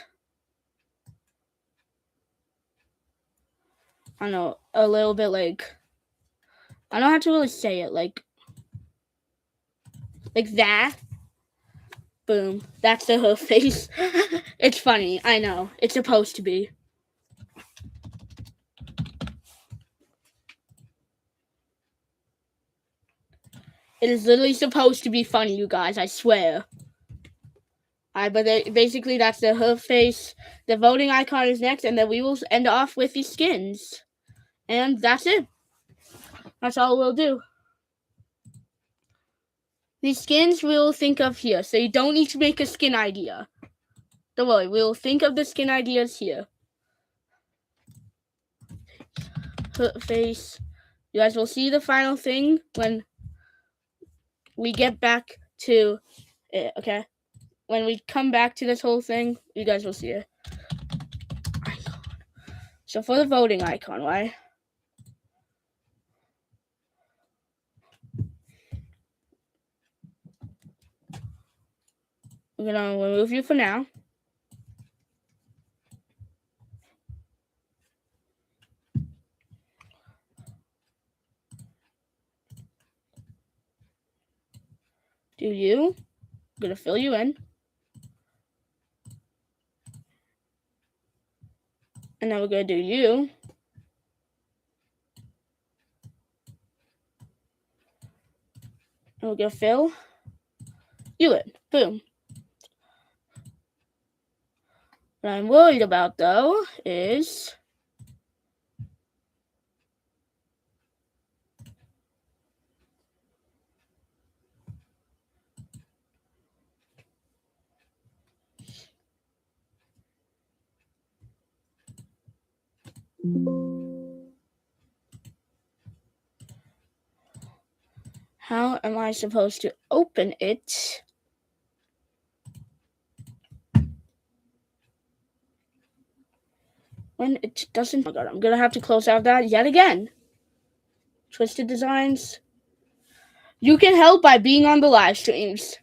I don't know, a little bit like, I don't know how to really say it, like that. Boom. That's her face. It's funny. I know. It's supposed to be. It is literally supposed to be funny, you guys. I swear. But basically, that's her face. The voting icon is next, and then we will end off with the skins. And that's it. That's all we'll do. The skins we'll think of here, so you don't need to make a skin idea. Don't worry, we'll think of the skin ideas here. Her face. You guys will see the final thing when we get back to it, okay? When we come back to this whole thing, you guys will see it. Icon. So for the voting icon, right? We're gonna remove you for now. Do you? I'm gonna fill you in. And then we're gonna do you. And we're gonna fill you in. Boom. What I'm worried about though is how am I supposed to open it? When it doesn't. Oh my god, I'm gonna have to close out that yet again. Twisted Designs. You can help by being on the live streams.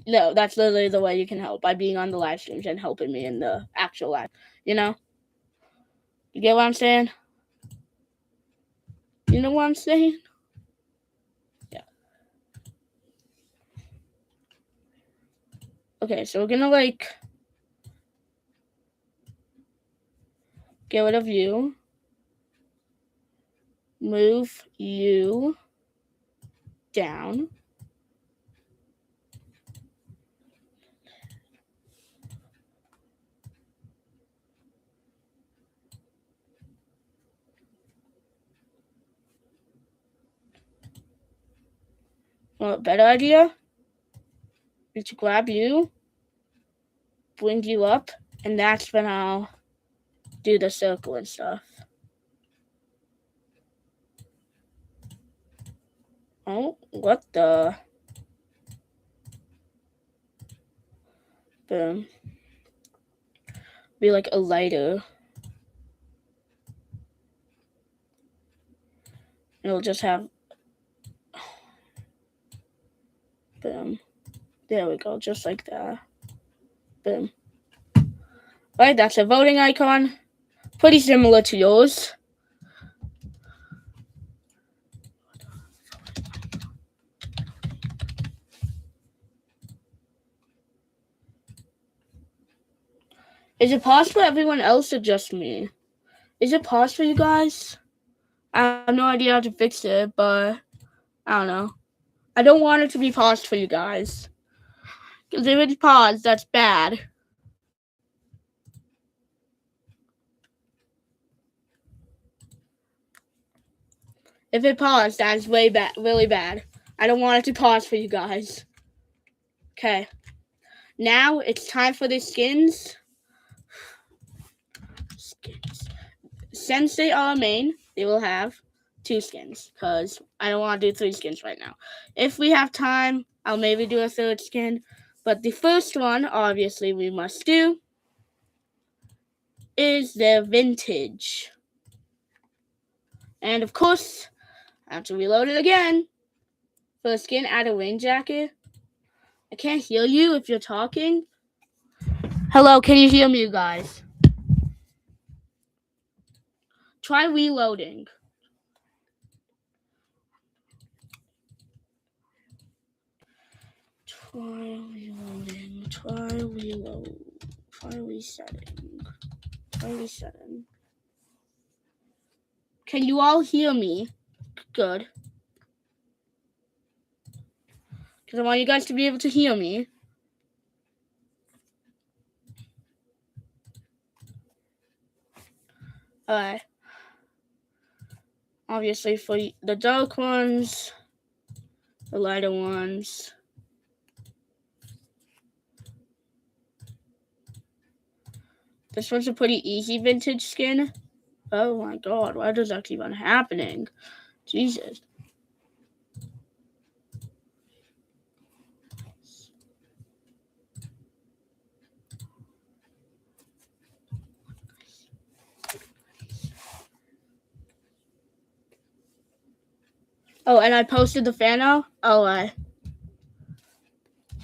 No, that's literally the way you can help, by being on the live streams and helping me in the actual live. You know? You get what I'm saying? You know what I'm saying? Yeah. Okay, so we're gonna like get rid of you. Move you down. Well, better idea is to grab you, bring you up, and that's when I'll do the circle and stuff. Oh, what the? Boom. Be like a lighter. It'll just have. Boom. There we go, just like that. Boom. Alright, that's a voting icon. Pretty similar to yours. Is it paused for everyone else or just me? Is it paused for you guys? I have no idea how to fix it, but I don't know. I don't want it to be paused for you guys. Because if it's paused, that's bad. If it paused, that's way bad, really bad. I don't want it to pause for you guys. Okay. Now it's time for the skins. Since they are main, they will have 2 skins because I don't want to do 3 skins right now. If we have time, I'll maybe do a 3rd skin. But the first one, obviously, we must do is the vintage. And of course, I have to reload it again. For the skin, add a rain jacket. I can't hear you if you're talking. Hello, can you hear me, you guys? Try reloading. Try reloading. Try reload. Try resetting. Try resetting. Can you all hear me? Good. Because I want you guys to be able to hear me. Alright. Obviously, for the dark ones, the lighter ones. This one's a pretty easy vintage skin. Oh my god, why does that keep on happening? Jesus. Oh, and I posted the fan out? Oh,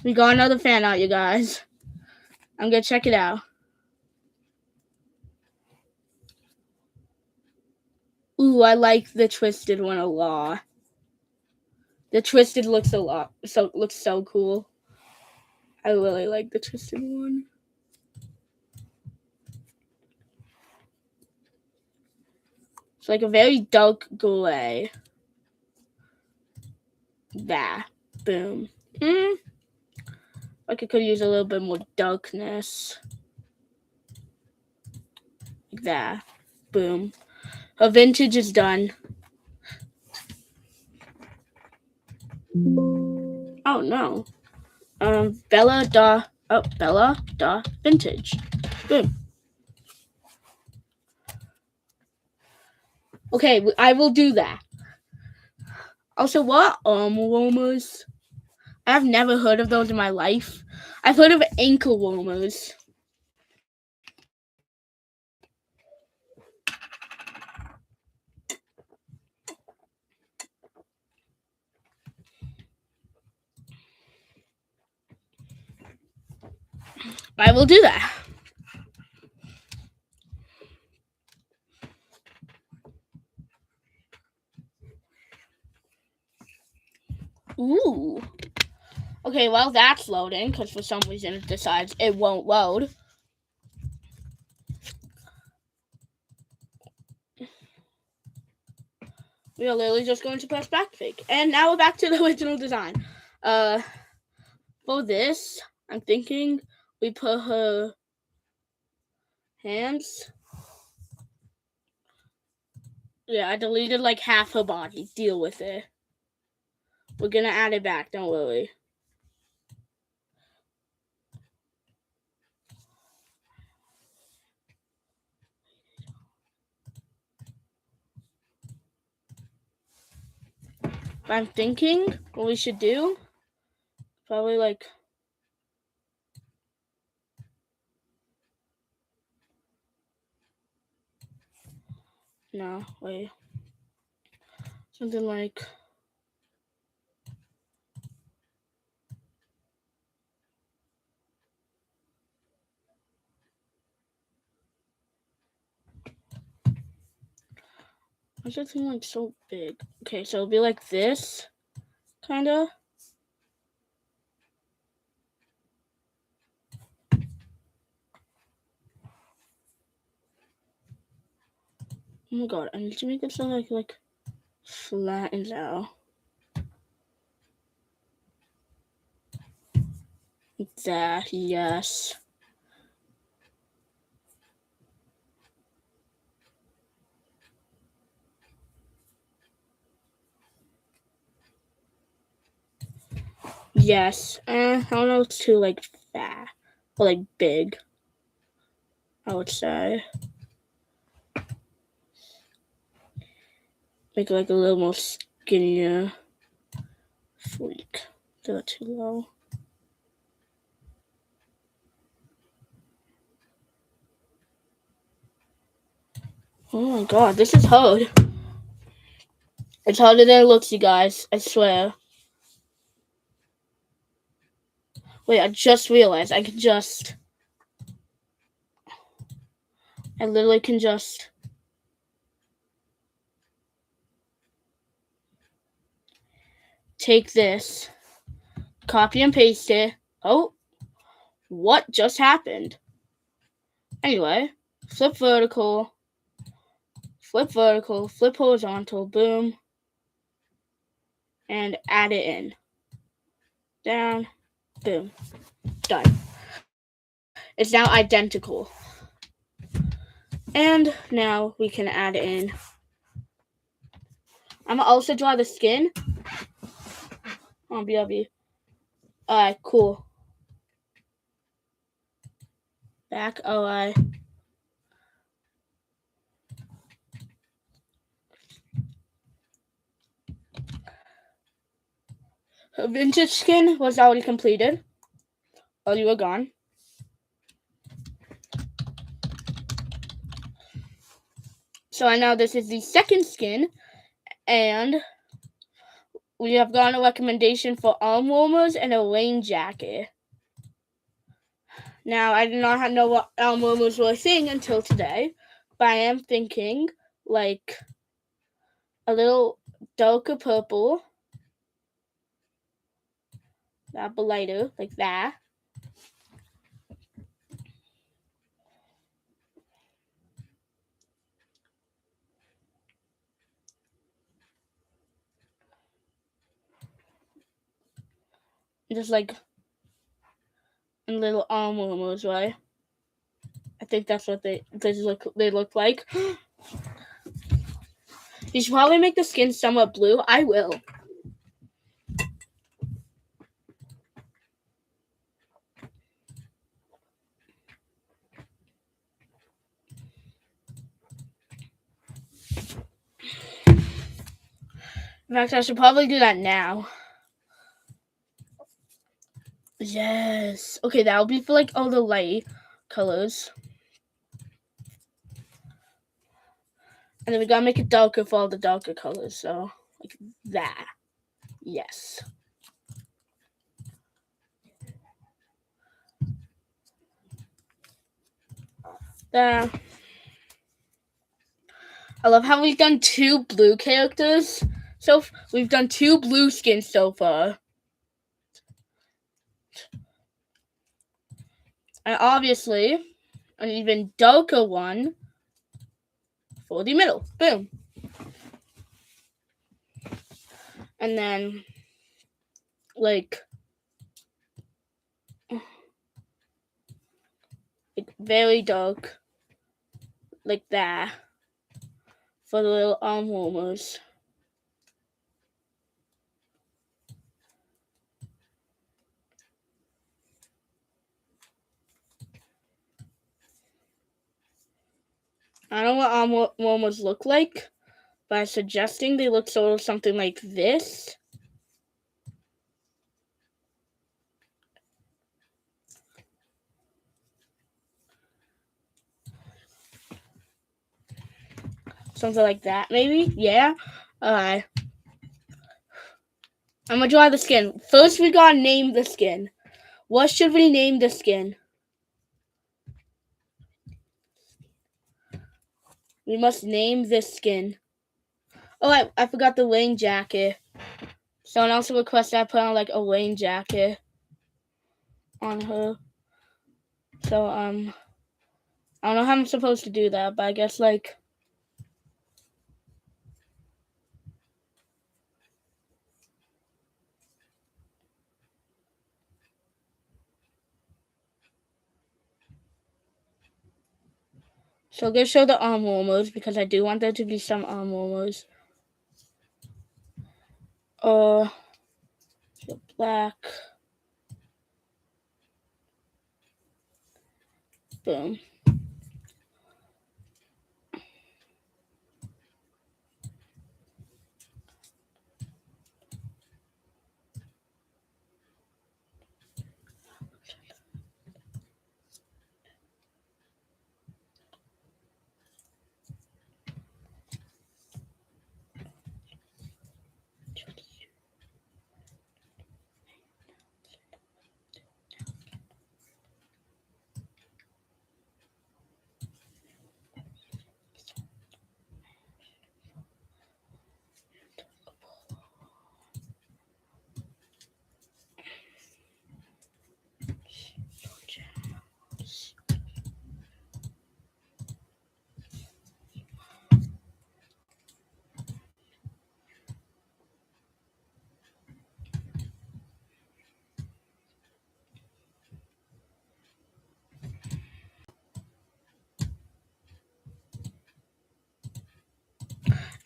we got another fan out, you guys. I'm gonna check it out. Ooh, I like the twisted one a lot. The twisted looks so cool. I really like the twisted one. It's like a very dark gray. That. Boom. Like I could use a little bit more darkness. Like that. Boom. Her vintage is done. Oh no. Bella da vintage. Boom. Okay, I will do that. Also, what aromas? I've never heard of those in my life. I've heard of ankle warmers. I will do that. Ooh. Okay, well, that's loading, because for some reason it decides it won't load. We are literally just going to press backfake. And now we're back to the original design. For this, I'm thinking we put her hands. Yeah, I deleted like half her body. Deal with it. We're gonna add it back, don't worry. I'm thinking what we should do, probably like no, wait. Something like why is that thing like so big? Okay, so it'll be like this, kinda. Oh my god, I need to make it so like flattens out. That, yes. Yes. I don't know if it's too, like, fat. Or, like, big. I would say. Make it, like, a little more skinnier. Freak. They're too low. Oh my god, this is hard. It's harder than it looks, you guys. I swear. Wait, I just realized I can just... I literally can just... take this, copy and paste it. Oh, what just happened? Anyway, flip vertical, flip horizontal, boom, and add it in. Down, boom, done. It's now identical. And now we can add it in. I'm gonna also draw the skin. Oh, BW. Alright, cool. Back OI. Vintage skin was already completed. Oh, you were gone. So I know this is the second skin, and we have gotten a recommendation for arm warmers and a rain jacket. Now, I did not know what arm warmers were a thing until today, but I am thinking like a little darker purple, that but lighter, like that. Just like in little arm warmers, right? I think that's what they look like. You should probably make the skin somewhat blue. I will. In fact, I should probably do that now. Yes. Okay, that'll be for like all the light colors. And then we gotta make it darker for all the darker colors. So, like that. Yes. There. I love how we've done 2 blue characters. So we've done 2 blue skins so far. And obviously, an even darker one for the middle. Boom. And then, like very dark, like that, for the little arm warmers. I don't know what arm warmers look like, but I'm suggesting they look sort of something like this. Something like that, maybe? Yeah? Alright. I'm gonna draw the skin. First, we gotta name the skin. What should we name the skin? We must name this skin. Oh, I forgot the rain jacket. Someone also requested I put on like a rain jacket on her. So, I don't know how I'm supposed to do that, but I guess like... So I'm going to show the arm warmers because I do want there to be some arm warmers. Black. Boom.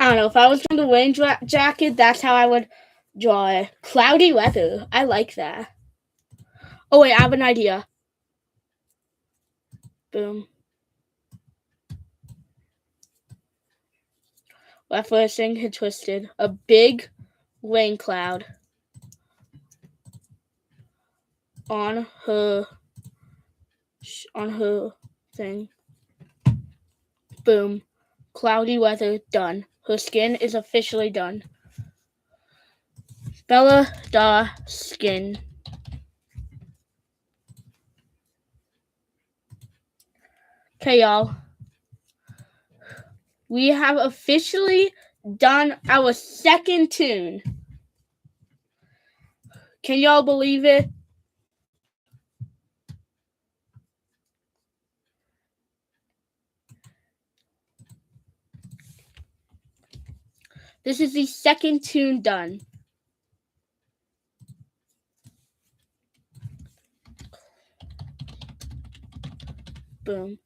I don't know. If I was doing the rain jacket, that's how I would draw it. Cloudy weather. I like that. Oh, wait. I have an idea. Boom. Referencing had twisted. A big rain cloud on her thing. Boom. Cloudy weather done. Her skin is officially done. Bella da skin. Okay, y'all. We have officially done our second toon. Can y'all believe it? This is the second toon done. Boom.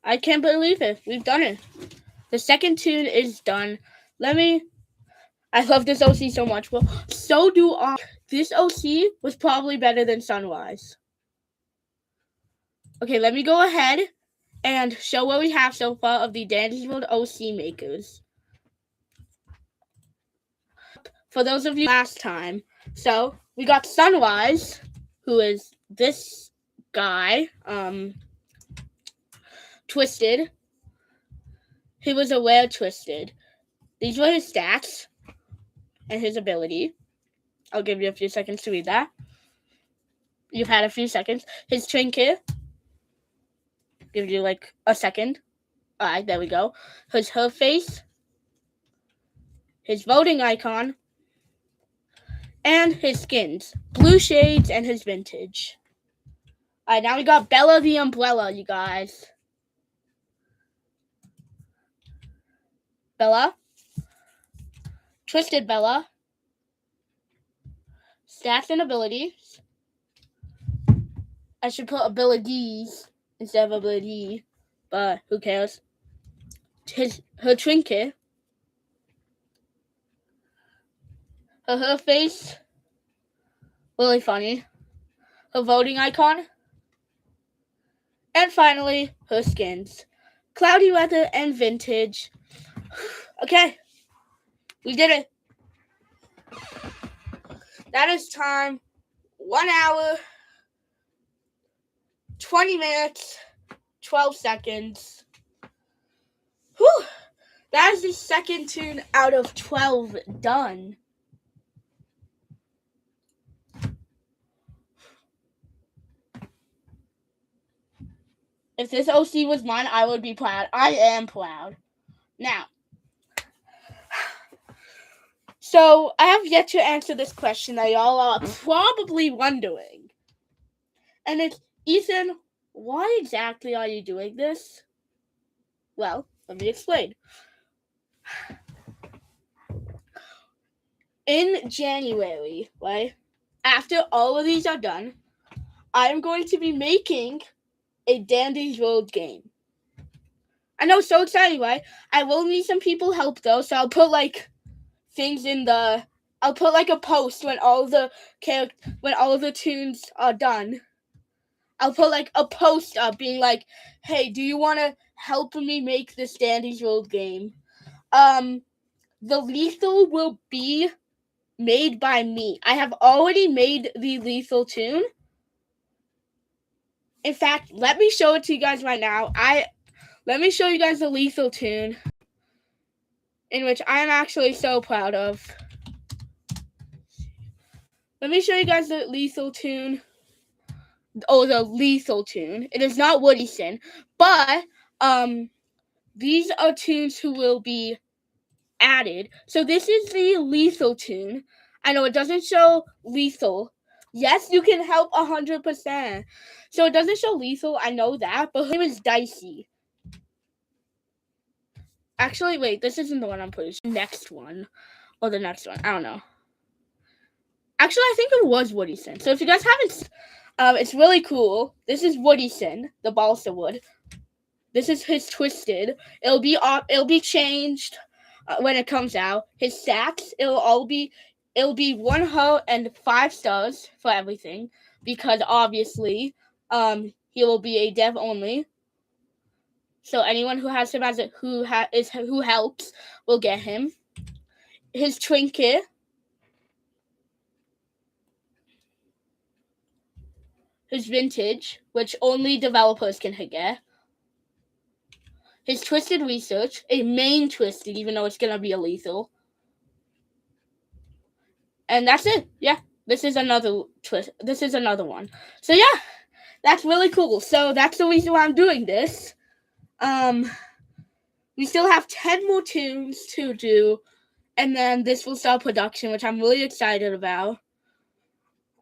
I can't believe it. We've done it. The second toon is done. I love this OC so much. Well, so do I. This OC was probably better than Sunrise. Okay, let me go ahead and show what we have so far of the Dandy's World OC makers. For those of you last time, so we got Sunrise, who is this guy, Twisted. He was a rare Twisted. These were his stats and his ability. I'll give you a few seconds to read that. You've had a few seconds. His trinket. Give you like a second. Alright, there we go. Her face. His voting icon. And his skins. Blue shades and his vintage. Alright, now we got Bella the Umbrella, you guys. Bella. Twisted Bella. Stats and abilities. I should put abilities instead of ability, but who cares? Her trinket. Her face. Really funny. Her voting icon. And finally, her skins. Cloudy weather and vintage. Okay. We did it. That is time. 1 hour, 20 minutes, 12 seconds. Whew. That is the second toon out of 12 done. If this OC was mine, I would be proud. I am proud. Now, so I have yet to answer this question that y'all are probably wondering. And it's, Ethan, why exactly are you doing this? Well, let me explain. In January, right, after all of these are done, I am going to be making a Dandy's World game. I know, so exciting, right? I will need some people help though, so I'll put like things I'll put like a post when all of the toons are done. I'll put like a post up being like, hey, do you want to help me make this Dandy's World game? The lethal will be made by me. I have already made the lethal tune. In fact, let me show it to you guys right now. Let me show you guys the lethal tune, in which I'm actually so proud of. Let me show you guys the lethal tune. Oh, the lethal tune. It is not Woodyson, but these are tunes who will be added. So this is the lethal tune. I know it doesn't show lethal. Yes, you can help 100%. So it doesn't show lethal. I know that, but her name is Dicey. Actually, wait, this isn't the one I'm putting. Next one. Or the next one. I don't know. Actually, I think it was Woodyson. So if you guys haven't, it's really cool. This is Woodyson, the balsa wood. This is his Twisted. It'll be changed when it comes out. His stats, it'll be 1 heart and 5 stars for everything, because obviously, he will be a dev only. So anyone who has him as who helps will get him. His trinket. His vintage, which only developers can get. His Twisted Research, a main Twisted, even though it's gonna be a lethal. And that's it. Yeah, this is another twist. This is another one. So yeah, that's really cool. So that's the reason why I'm doing this. We still have 10 more tunes to do, and then this will start production, which I'm really excited about.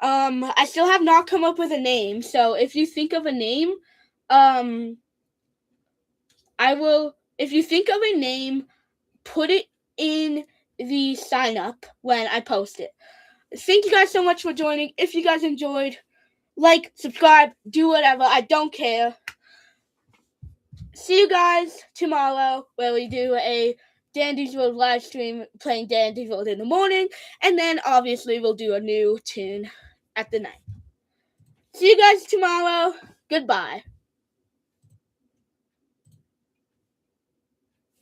I still have not come up with a name, so if you think of a name, if you think of a name, put it in the sign up when I post it. Thank you guys so much for joining. If you guys enjoyed, like, subscribe, do whatever. I don't care. See you guys tomorrow, where we do a Dandy's World live stream playing Dandy's World in the morning, and then obviously we'll do a new tune at the night. See you guys tomorrow. Goodbye.